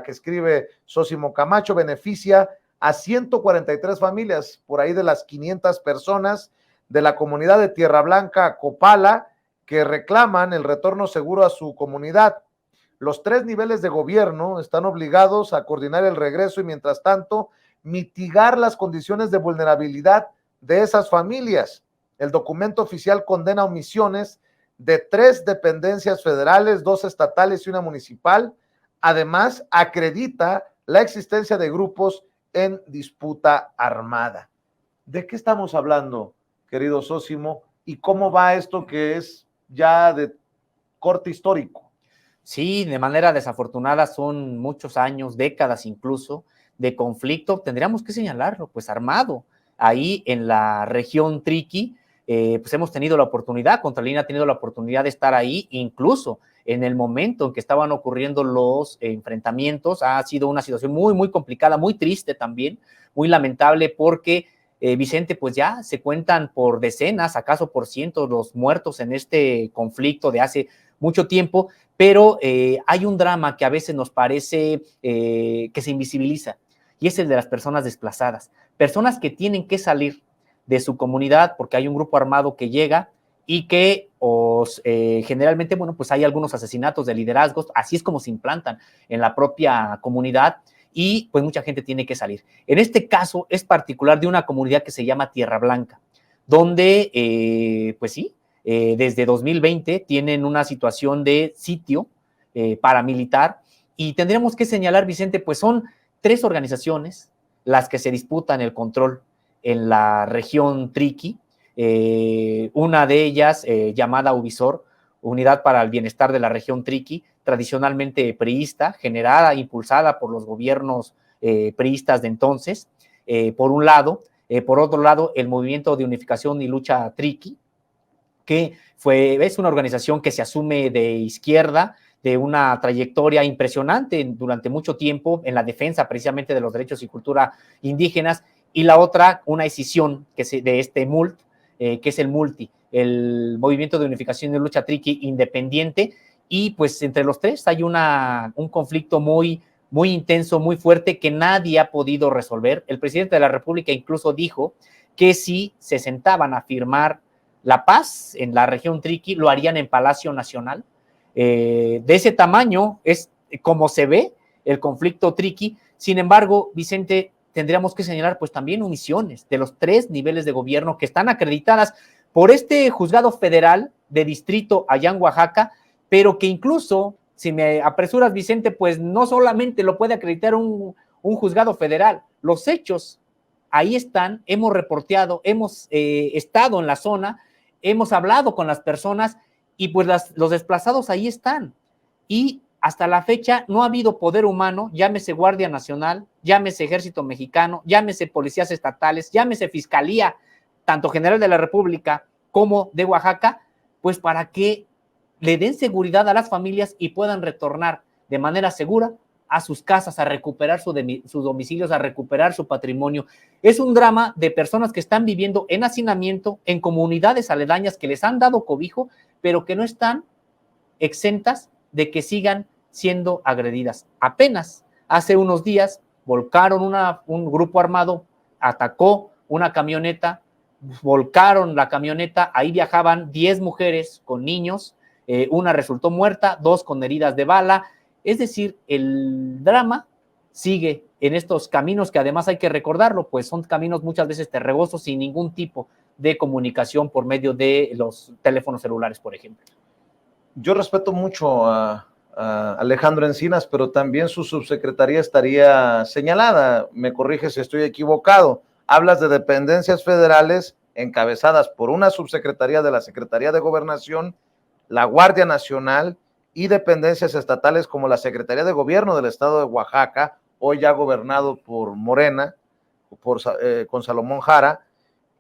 Speaker 1: que escribe Sósimo Camacho, beneficia a 143 familias, por ahí de las 500 personas de la comunidad de Tierra Blanca, Copala, que reclaman el retorno seguro a su comunidad. Los 3 niveles de gobierno están obligados a coordinar el regreso y, mientras tanto, mitigar las condiciones de vulnerabilidad de esas familias. El documento oficial condena omisiones de 3 dependencias federales, 2 estatales y una municipal. Además, acredita la existencia de grupos en disputa armada. ¿De qué estamos hablando, querido Sósimo? ¿Y cómo va esto que es ya de corte histórico?
Speaker 2: Sí, de manera desafortunada son muchos años, décadas incluso, de conflicto, tendríamos que señalarlo, pues armado. Ahí en la región Triqui, pues hemos tenido la oportunidad, Contralínea ha tenido la oportunidad de estar ahí, incluso en el momento en que estaban ocurriendo los enfrentamientos. Ha sido una situación muy, muy complicada, muy triste también, muy lamentable, porque Vicente, pues ya se cuentan por decenas, acaso por cientos los muertos en este conflicto de hace mucho tiempo, pero hay un drama que a veces nos parece que se invisibiliza, y es el de las personas desplazadas, personas que tienen que salir de su comunidad porque hay un grupo armado que llega y que generalmente, bueno, pues hay algunos asesinatos de liderazgos, así es como se implantan en la propia comunidad, y pues mucha gente tiene que salir. En este caso es particular de una comunidad que se llama Tierra Blanca, donde, pues sí, desde 2020 tienen una situación de sitio paramilitar, y tendríamos que señalar, Vicente, pues son 3 organizaciones las que se disputan el control en la región Triqui. Una de ellas, llamada Uvisor, Unidad para el Bienestar de la Región Triqui, tradicionalmente priista, generada, impulsada por los gobiernos priistas de entonces, por un lado. Por otro lado, el Movimiento de Unificación y Lucha Triqui, que es una organización que se asume de izquierda, de una trayectoria impresionante durante mucho tiempo en la defensa precisamente de los derechos y cultura indígenas, y la otra, una escisión de este MULT, que es el MULTI, el Movimiento de Unificación y Lucha Triqui independiente, y pues entre los 3 hay un conflicto muy, muy intenso, muy fuerte, que nadie ha podido resolver. El presidente de la República incluso dijo que si se sentaban a firmar la paz en la región Triqui lo harían en Palacio Nacional. De ese tamaño es como se ve el conflicto Triqui. Sin embargo, Vicente, tendríamos que señalar pues también omisiones de los 3 niveles de gobierno que están acreditadas por este juzgado federal de distrito allá en Oaxaca, pero que incluso, si me apresuras, Vicente, pues no solamente lo puede acreditar un juzgado federal, los hechos ahí están, hemos reporteado, hemos estado en la zona, hemos hablado con las personas y pues los desplazados ahí están. Y hasta la fecha no ha habido poder humano, llámese Guardia Nacional, llámese Ejército Mexicano, llámese policías estatales, llámese Fiscalía, tanto General de la República como de Oaxaca, pues para que le den seguridad a las familias y puedan retornar de manera segura a sus casas, a recuperar sus domicilios, a recuperar su patrimonio. Es un drama de personas que están viviendo en hacinamiento, en comunidades aledañas que les han dado cobijo, pero que no están exentas de que sigan siendo agredidas. Apenas hace unos días volcaron un grupo armado, atacó una camioneta, volcaron la camioneta, ahí viajaban 10 mujeres con niños, una resultó muerta, 2 con heridas de bala. Es decir, el drama sigue en estos caminos que además hay que recordarlo, pues son caminos muchas veces terregosos sin ningún tipo de comunicación por medio de los teléfonos celulares, por ejemplo.
Speaker 1: Yo respeto mucho a Alejandro Encinas, pero también su subsecretaría estaría señalada. Me corrige si estoy equivocado. Hablas de dependencias federales encabezadas por una subsecretaría de la Secretaría de Gobernación, la Guardia Nacional y dependencias estatales como la Secretaría de Gobierno del Estado de Oaxaca, hoy ya gobernado por Morena, con Salomón Jara,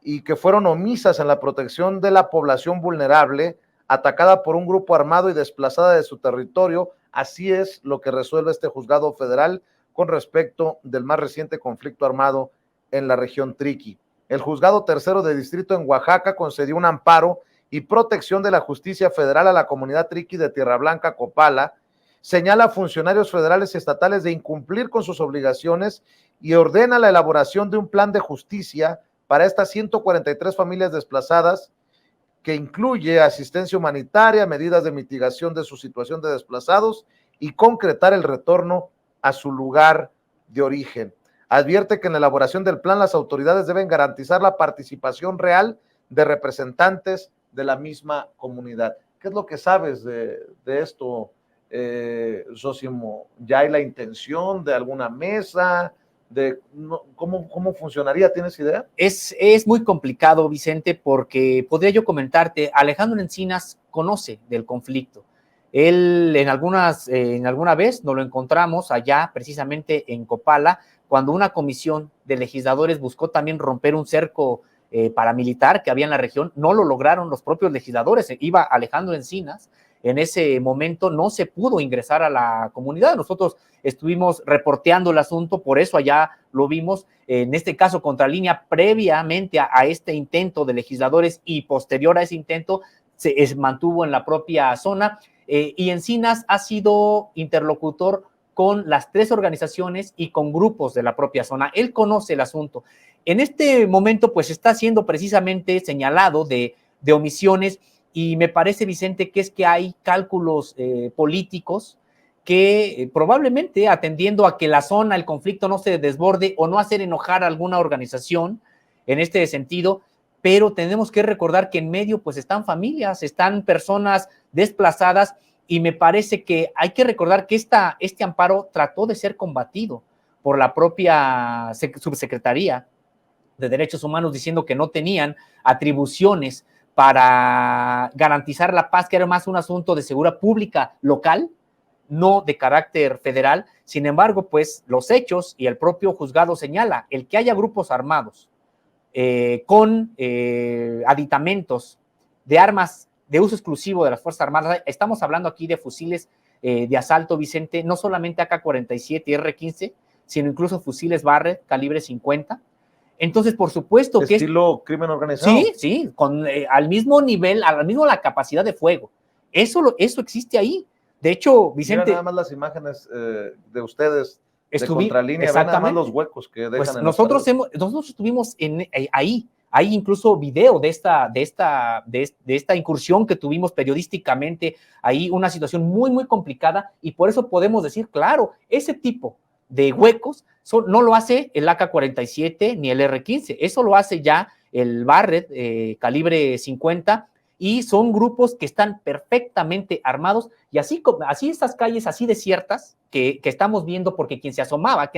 Speaker 1: y que fueron omisas en la protección de la población vulnerable, atacada por un grupo armado y desplazada de su territorio. Así es lo que resuelve este juzgado federal con respecto del más reciente conflicto armado en la región Triqui. El juzgado tercero de distrito en Oaxaca concedió un amparo y protección de la justicia federal a la comunidad Triqui de Tierra Blanca, Copala, señala a funcionarios federales y estatales de incumplir con sus obligaciones y ordena la elaboración de un plan de justicia para estas 143 familias desplazadas, que incluye asistencia humanitaria, medidas de mitigación de su situación de desplazados y concretar el retorno a su lugar de origen. Advierte que en la elaboración del plan las autoridades deben garantizar la participación real de representantes de la misma comunidad. ¿Qué es lo que sabes de esto, Zósimo? ¿Ya hay la intención de alguna mesa? ¿Cómo funcionaría? ¿Tienes idea?
Speaker 2: Es muy complicado, Vicente, porque podría yo comentarte, Alejandro Encinas conoce del conflicto. Él en alguna vez nos lo encontramos allá, precisamente en Copala, cuando una comisión de legisladores buscó también romper un cerco paramilitar que había en la región. No lo lograron los propios legisladores, iba Alejandro Encinas. En ese momento no se pudo ingresar a la comunidad. Nosotros estuvimos reporteando el asunto, por eso allá lo vimos. En este caso, Contralínea, previamente a este intento de legisladores y posterior a ese intento, se mantuvo en la propia zona. Y Encinas ha sido interlocutor con las 3 organizaciones y con grupos de la propia zona. Él conoce el asunto. En este momento, pues está siendo precisamente señalado de omisiones. Y me parece, Vicente, que hay cálculos políticos que probablemente, atendiendo a que la zona, el conflicto no se desborde o no hacer enojar a alguna organización en este sentido, pero tenemos que recordar que en medio pues están familias, están personas desplazadas, y me parece que hay que recordar que este amparo trató de ser combatido por la propia subsecretaría de Derechos Humanos, diciendo que no tenían atribuciones para garantizar la paz, que era más un asunto de seguridad pública local, no de carácter federal. Sin embargo, pues los hechos y el propio juzgado señala el que haya grupos armados con aditamentos de armas de uso exclusivo de las Fuerzas Armadas. Estamos hablando aquí de fusiles de asalto, Vicente, no solamente AK-47 y R-15, sino incluso fusiles Barrett calibre 50. Entonces, por supuesto que
Speaker 1: estilo crimen organizado.
Speaker 2: Sí, con al mismo nivel, la capacidad de fuego. Eso existe ahí. De hecho, Vicente.
Speaker 1: Mira nada más las imágenes de ustedes de Contralínea, ven nada más los huecos que dejan.
Speaker 2: Pues nosotros estuvimos ahí Hay incluso video de esta incursión que tuvimos periodísticamente, ahí una situación muy, muy complicada, y por eso podemos decir, claro, ese tipo de huecos no lo hace el AK-47 ni el R-15, eso lo hace ya el Barrett calibre 50, y son grupos que están perfectamente armados, y así estas calles así desiertas que estamos viendo, porque quien asomaba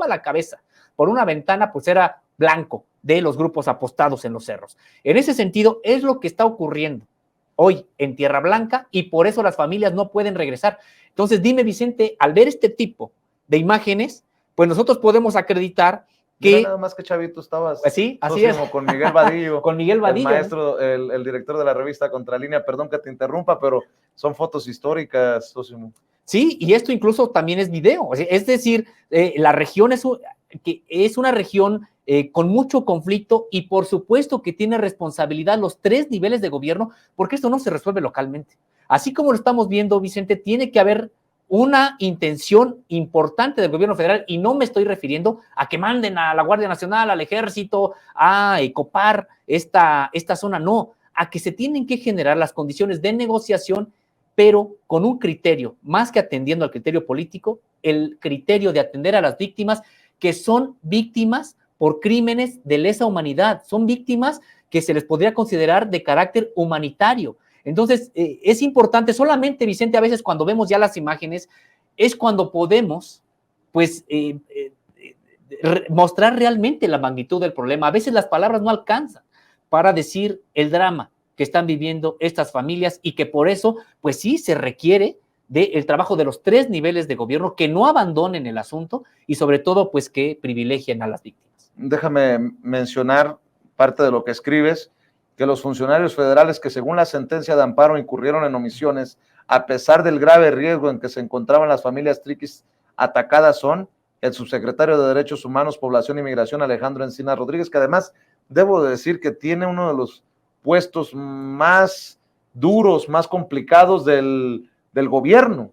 Speaker 2: la cabeza por una ventana, pues era blanco de los grupos apostados en los cerros. En ese sentido, es lo que está ocurriendo hoy en Tierra Blanca, y por eso las familias no pueden regresar. Entonces, dime, Vicente, al ver este tipo de imágenes, pues nosotros podemos acreditar que...
Speaker 1: Mira, nada más que chavito estabas.
Speaker 2: Pues sí, así es.
Speaker 1: Con Miguel Vadillo.
Speaker 2: Con Miguel Vadillo.
Speaker 1: El maestro, el director de la revista Contralínea. Perdón que te interrumpa, pero son fotos históricas, Sosimo.
Speaker 2: Sí, y esto incluso también es video. Es decir, la región es una región con mucho conflicto, y por supuesto que tiene responsabilidad los 3 niveles de gobierno, porque esto no se resuelve localmente. Así como lo estamos viendo, Vicente, tiene que haber una intención importante del gobierno federal, y no me estoy refiriendo a que manden a la Guardia Nacional, al Ejército, a copar esta zona, no, a que se tienen que generar las condiciones de negociación, pero con un criterio, más que atendiendo al criterio político, el criterio de atender a las víctimas, que son víctimas por crímenes de lesa humanidad, son víctimas que se les podría considerar de carácter humanitario. Entonces, es importante, solamente, Vicente, a veces cuando vemos ya las imágenes, es cuando podemos, pues, mostrar realmente la magnitud del problema. A veces las palabras no alcanzan para decir el drama que están viviendo estas familias, y que por eso, pues sí, se requiere del trabajo de los 3 niveles de gobierno, que no abandonen el asunto, y sobre todo, pues, que privilegien a las víctimas.
Speaker 1: Déjame mencionar parte de lo que escribes, que los funcionarios federales que según la sentencia de amparo incurrieron en omisiones, a pesar del grave riesgo en que se encontraban las familias triquis atacadas, son el subsecretario de Derechos Humanos, Población y Migración, Alejandro Encinas Rodríguez, que además debo de decir que tiene uno de los puestos más duros, más complicados del gobierno,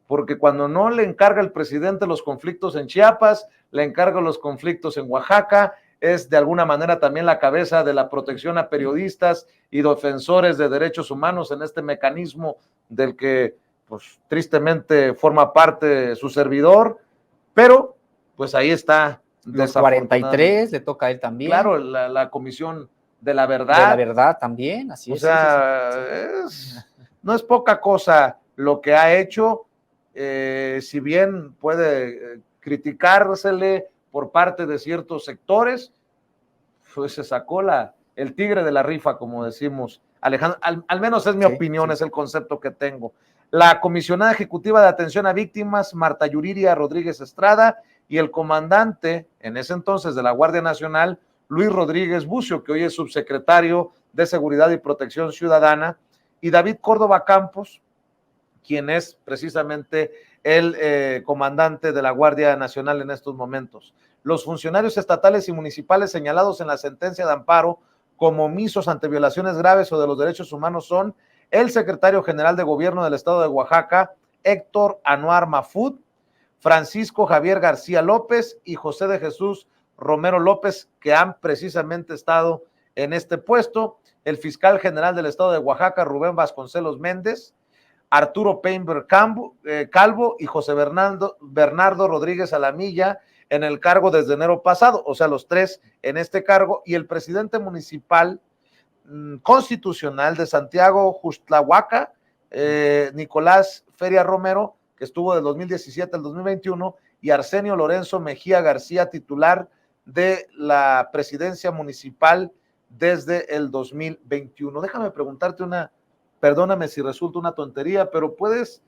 Speaker 1: porque cuando no le encarga el presidente los conflictos en Chiapas, le encarga los conflictos en Oaxaca, es de alguna manera también la cabeza de la protección a periodistas y defensores de derechos humanos en este mecanismo del que, pues, tristemente forma parte su servidor, pero pues ahí está.
Speaker 2: Los 43 le toca a él también.
Speaker 1: Claro, la Comisión de la Verdad.
Speaker 2: De la Verdad también, así es.
Speaker 1: O sea, no es poca cosa lo que ha hecho, si bien puede criticársele por parte de ciertos sectores, pues se sacó el tigre de la rifa, como decimos, Alejandro, al menos es mi opinión, es el concepto que tengo. La comisionada ejecutiva de atención a víctimas, Marta Yuriria Rodríguez Estrada, y el comandante, en ese entonces, de la Guardia Nacional, Luis Rodríguez Bucio, que hoy es subsecretario de Seguridad y Protección Ciudadana, y David Córdoba Campos, quien es precisamente el comandante de la Guardia Nacional en estos momentos. Los funcionarios estatales y municipales señalados en la sentencia de amparo como omisos ante violaciones graves o de los derechos humanos son el secretario general de Gobierno del Estado de Oaxaca, Héctor Anuar Mafud, Francisco Javier García López y José de Jesús Romero López, que han precisamente estado en este puesto, el fiscal general del Estado de Oaxaca, Rubén Vasconcelos Méndez, Arturo Peinberg Calvo y José Bernardo Rodríguez Alamilla, en el cargo desde enero pasado, o sea, los 3 en este cargo, y el presidente municipal constitucional de Santiago Juxtlahuaca, Nicolás Feria Romero, que estuvo del 2017 al 2021, y Arsenio Lorenzo Mejía García, titular de la presidencia municipal desde el 2021. Déjame preguntarte perdóname si resulta una tontería, pero ¿puedes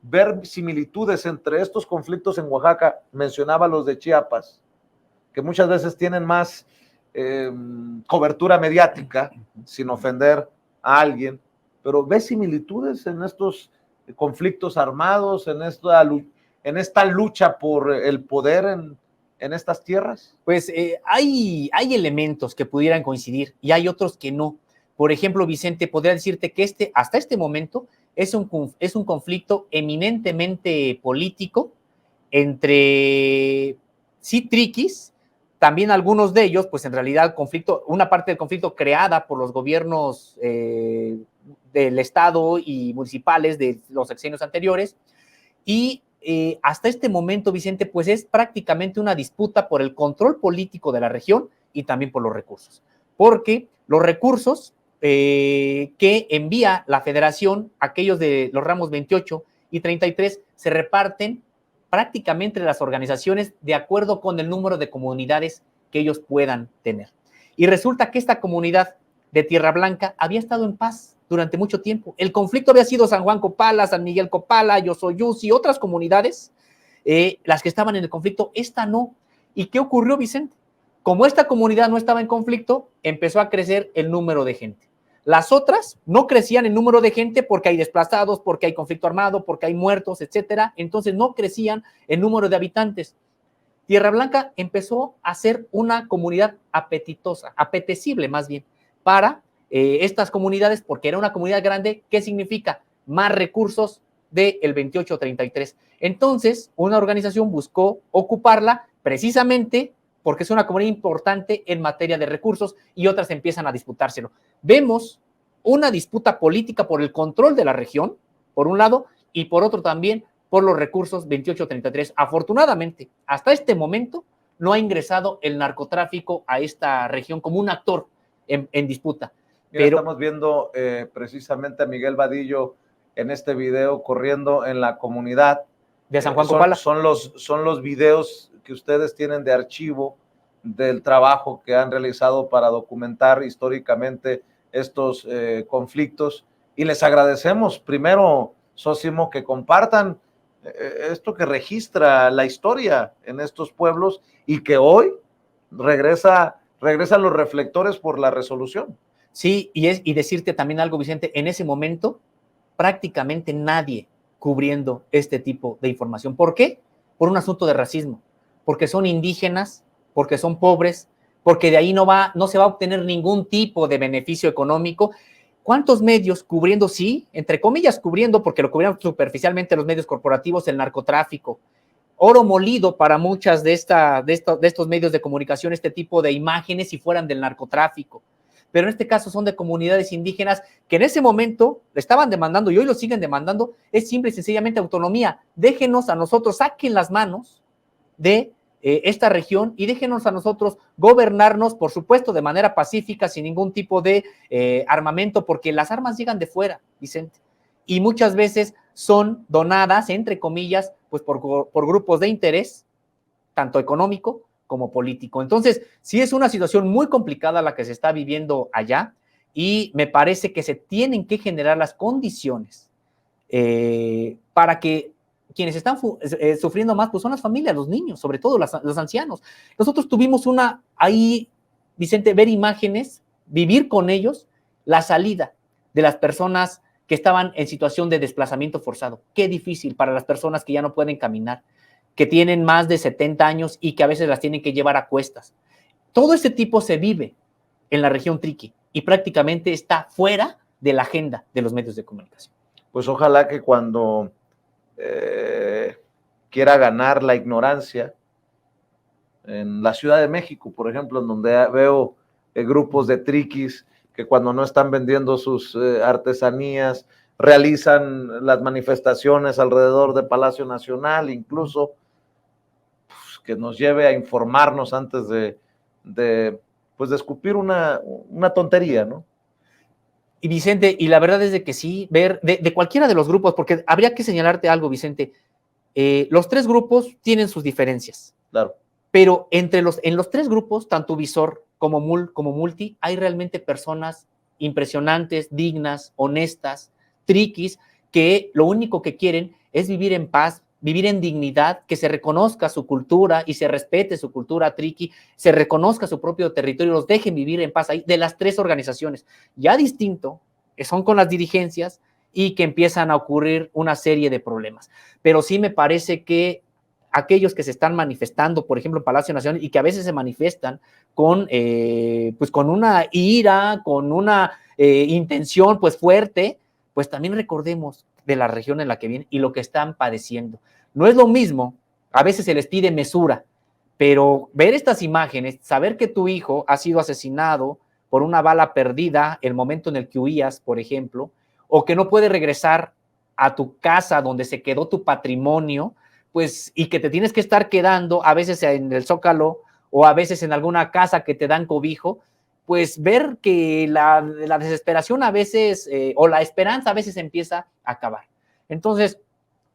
Speaker 1: ver similitudes entre estos conflictos en Oaxaca? Mencionaba los de Chiapas, que muchas veces tienen más cobertura mediática, sin ofender a alguien, pero ¿ves similitudes en estos conflictos armados, en esta lucha por el poder en estas tierras?
Speaker 2: Pues hay elementos que pudieran coincidir y hay otros que no. Por ejemplo, Vicente, podría decirte que hasta este momento es un conflicto eminentemente político entre sí triquis, también algunos de ellos, pues en realidad una parte del conflicto creada por los gobiernos del Estado y municipales de los sexenios anteriores, y hasta este momento, Vicente, pues es prácticamente una disputa por el control político de la región y también por los recursos, porque los recursos que envía la federación, aquellos de los ramos 28 y 33, se reparten prácticamente las organizaciones de acuerdo con el número de comunidades que ellos puedan tener. Y resulta que esta comunidad de Tierra Blanca había estado en paz durante mucho tiempo. El conflicto había sido San Juan Copala, San Miguel Copala, Yosoyus y otras comunidades, las que estaban en el conflicto, esta no. ¿Y qué ocurrió, Vicente? Como esta comunidad no estaba en conflicto, empezó a crecer el número de gente. Las otras no crecían en número de gente porque hay desplazados, porque hay conflicto armado, porque hay muertos, etcétera. Entonces no crecían en número de habitantes. Tierra Blanca empezó a ser una comunidad apetitosa, apetecible más bien, para estas comunidades, porque era una comunidad grande. ¿Qué significa? Más recursos del 2833. Entonces, una organización buscó ocuparla precisamente porque es una comunidad importante en materia de recursos, y otras empiezan a disputárselo. Vemos una disputa política por el control de la región, por un lado, y por otro también por los recursos 2833. Afortunadamente, hasta este momento no ha ingresado el narcotráfico a esta región como un actor en disputa.
Speaker 1: Mira, pero estamos viendo precisamente a Miguel Vadillo en este video corriendo en la comunidad
Speaker 2: de San Juan Copala.
Speaker 1: Son los videos que ustedes tienen de archivo del trabajo que han realizado para documentar históricamente estos conflictos, y les agradecemos primero, Sósimo, que compartan esto que registra la historia en estos pueblos y que hoy regresan los reflectores por la resolución.
Speaker 2: Sí, y decirte también algo, Vicente, en ese momento prácticamente nadie cubriendo este tipo de información. ¿Por qué? Por un asunto de racismo, porque son indígenas, porque son pobres, porque de ahí no se va a obtener ningún tipo de beneficio económico. ¿Cuántos medios cubriendo, sí, entre comillas cubriendo, porque lo cubrieron superficialmente los medios corporativos, el narcotráfico, oro molido para muchas de estos medios de comunicación, este tipo de imágenes si fueran del narcotráfico? Pero en este caso son de comunidades indígenas que en ese momento le estaban demandando y hoy lo siguen demandando, es simple y sencillamente autonomía. Déjenos a nosotros, saquen las manos de esta región y déjenos a nosotros gobernarnos, por supuesto, de manera pacífica, sin ningún tipo de armamento, porque las armas llegan de fuera, Vicente, y muchas veces son donadas, entre comillas, pues por grupos de interés, tanto económico como político. Entonces, sí es una situación muy complicada la que se está viviendo allá, y me parece que se tienen que generar las condiciones para que quienes están sufriendo más, pues son las familias, los niños, sobre todo los ancianos. Nosotros tuvimos ahí, Vicente, ver imágenes, vivir con ellos la salida de las personas que estaban en situación de desplazamiento forzado. Qué difícil para las personas que ya no pueden caminar, que tienen más de 70 años y que a veces las tienen que llevar a cuestas. Todo este tipo se vive en la región Triqui y prácticamente está fuera de la agenda de los medios de comunicación.
Speaker 1: Pues ojalá que cuando quiera ganar la ignorancia, en la Ciudad de México, por ejemplo, en donde veo grupos de triquis que cuando no están vendiendo sus artesanías, realizan las manifestaciones alrededor de Palacio Nacional, incluso, pues, que nos lleve a informarnos antes de escupir una tontería, ¿no?
Speaker 2: Y Vicente, y la verdad es de que sí, ver de cualquiera de los grupos, porque habría que señalarte algo, Vicente, los tres grupos tienen sus diferencias.
Speaker 1: Claro.
Speaker 2: Pero en los tres grupos, tanto Visor como Multi, hay realmente personas impresionantes, dignas, honestas, triquis, que lo único que quieren es vivir en paz, vivir en dignidad, que se reconozca su cultura y se respete su cultura triqui, se reconozca su propio territorio, los dejen vivir en paz ahí, de las tres organizaciones. Ya distinto son con las dirigencias y que empiezan a ocurrir una serie de problemas. Pero sí me parece que aquellos que se están manifestando, por ejemplo, en Palacio Nacional, y que a veces se manifiestan con una ira, con una intención pues fuerte, pues también recordemos de la región en la que vienen y lo que están padeciendo. No es lo mismo, a veces se les pide mesura, Pero ver estas imágenes, saber que tu hijo ha sido asesinado por una bala perdida el momento en el que huías, por ejemplo, o que no puede regresar a tu casa donde se quedó tu patrimonio, pues, y que te tienes que estar quedando a veces en el Zócalo o a veces en alguna casa que te dan cobijo, pues ver que la desesperación a veces, o la esperanza a veces empieza a acabar. Entonces,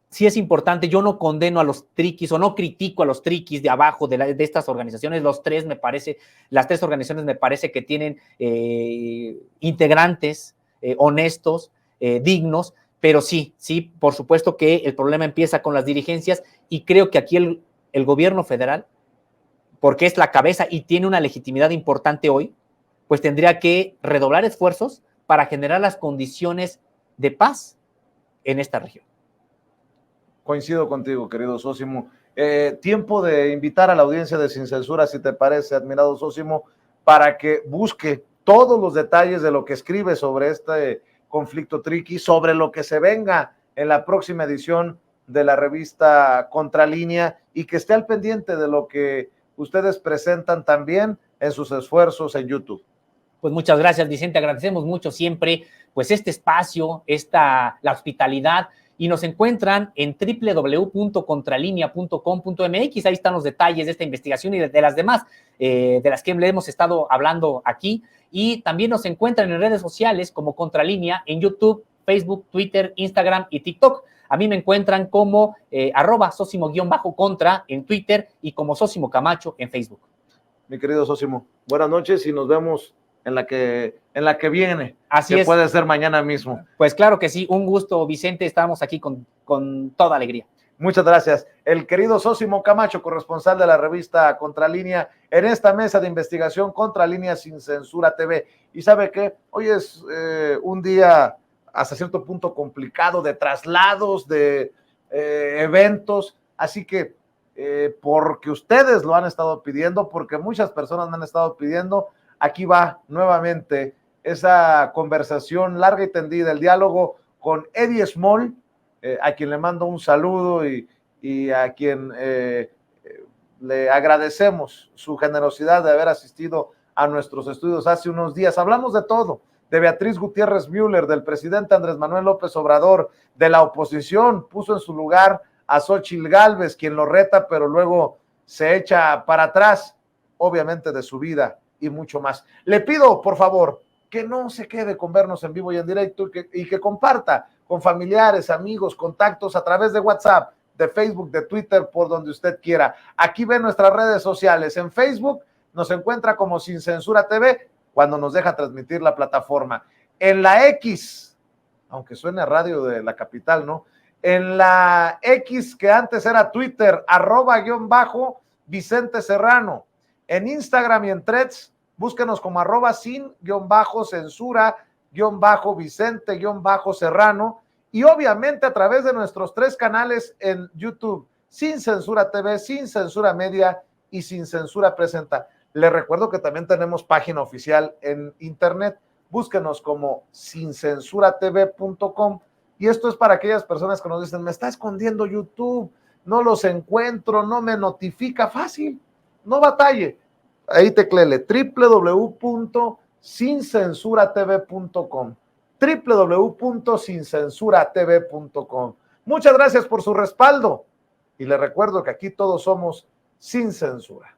Speaker 2: sí es importante, yo no condeno a los triquis o no critico a los triquis de abajo de estas organizaciones, las tres organizaciones me parece que tienen integrantes honestos, dignos, pero sí, por supuesto que el problema empieza con las dirigencias y creo que aquí el gobierno federal, porque es la cabeza y tiene una legitimidad importante hoy, pues tendría que redoblar esfuerzos para generar las condiciones de paz en esta región.
Speaker 1: Coincido contigo, querido Sósimo. Tiempo de invitar a la audiencia de Sin Censura, si te parece, admirado Sósimo, para que busque todos los detalles de lo que escribe sobre este conflicto triqui, sobre lo que se venga en la próxima edición de la revista Contralínea y que esté al pendiente de lo que ustedes presentan también en sus esfuerzos en YouTube.
Speaker 2: Pues muchas gracias, Vicente, agradecemos mucho siempre pues este espacio, la hospitalidad, y nos encuentran en www.contralinea.com.mx, ahí están los detalles de esta investigación y de las demás, de las que le hemos estado hablando aquí, y también nos encuentran en redes sociales como Contralínea, en YouTube, Facebook, Twitter, Instagram y TikTok. A mí me encuentran como @Sósimo_contra en Twitter y como Sósimo Camacho en Facebook.
Speaker 1: Mi querido Sósimo, buenas noches y nos vemos en la que viene.
Speaker 2: Así
Speaker 1: que
Speaker 2: es.
Speaker 1: Puede ser mañana mismo.
Speaker 2: Pues claro que sí, un gusto, Vicente, estamos aquí con toda alegría.
Speaker 1: Muchas gracias. El querido Sósimo Camacho, corresponsal de la revista Contralínea, en esta mesa de investigación Contralínea Sin Censura TV. Y ¿sabe qué? Hoy es un día hasta cierto punto complicado de traslados, de eventos, así que porque ustedes lo han estado pidiendo, porque muchas personas me han estado pidiendo, aquí va nuevamente esa conversación larga y tendida, el diálogo con Eddie Small, a quien le mando un saludo y a quien le agradecemos su generosidad de haber asistido a nuestros estudios hace unos días. Hablamos de todo, de Beatriz Gutiérrez Müller, del presidente Andrés Manuel López Obrador, de la oposición, puso en su lugar a Xóchitl Gálvez, quien lo reta, pero luego se echa para atrás, obviamente de su vida y mucho más. Le pido, por favor, que no se quede con vernos en vivo y en directo y que comparta con familiares, amigos, contactos a través de WhatsApp, de Facebook, de Twitter, por donde usted quiera. Aquí ven nuestras redes sociales. En Facebook nos encuentra como Sin Censura TV, cuando nos deja transmitir la plataforma. En la X, aunque suene a radio de la capital, ¿no? En la X, que antes era Twitter, @Vicente Serrano. En Instagram y en Threads, búsquenos como @sin_Vicente_Serrano, y obviamente a través de nuestros 3 canales en YouTube, Sin Censura TV, Sin Censura Media y Sin Censura Presenta. Les recuerdo que también tenemos página oficial en internet, búsquenos como sincensuratv.com, y esto es para aquellas personas que nos dicen, me está escondiendo YouTube, no los encuentro, no me notifica. Fácil, no batalle, ahí teclele www.sincensuratv.com, www.sincensuratv.com. Muchas gracias por su respaldo y les recuerdo que aquí todos somos sin censura.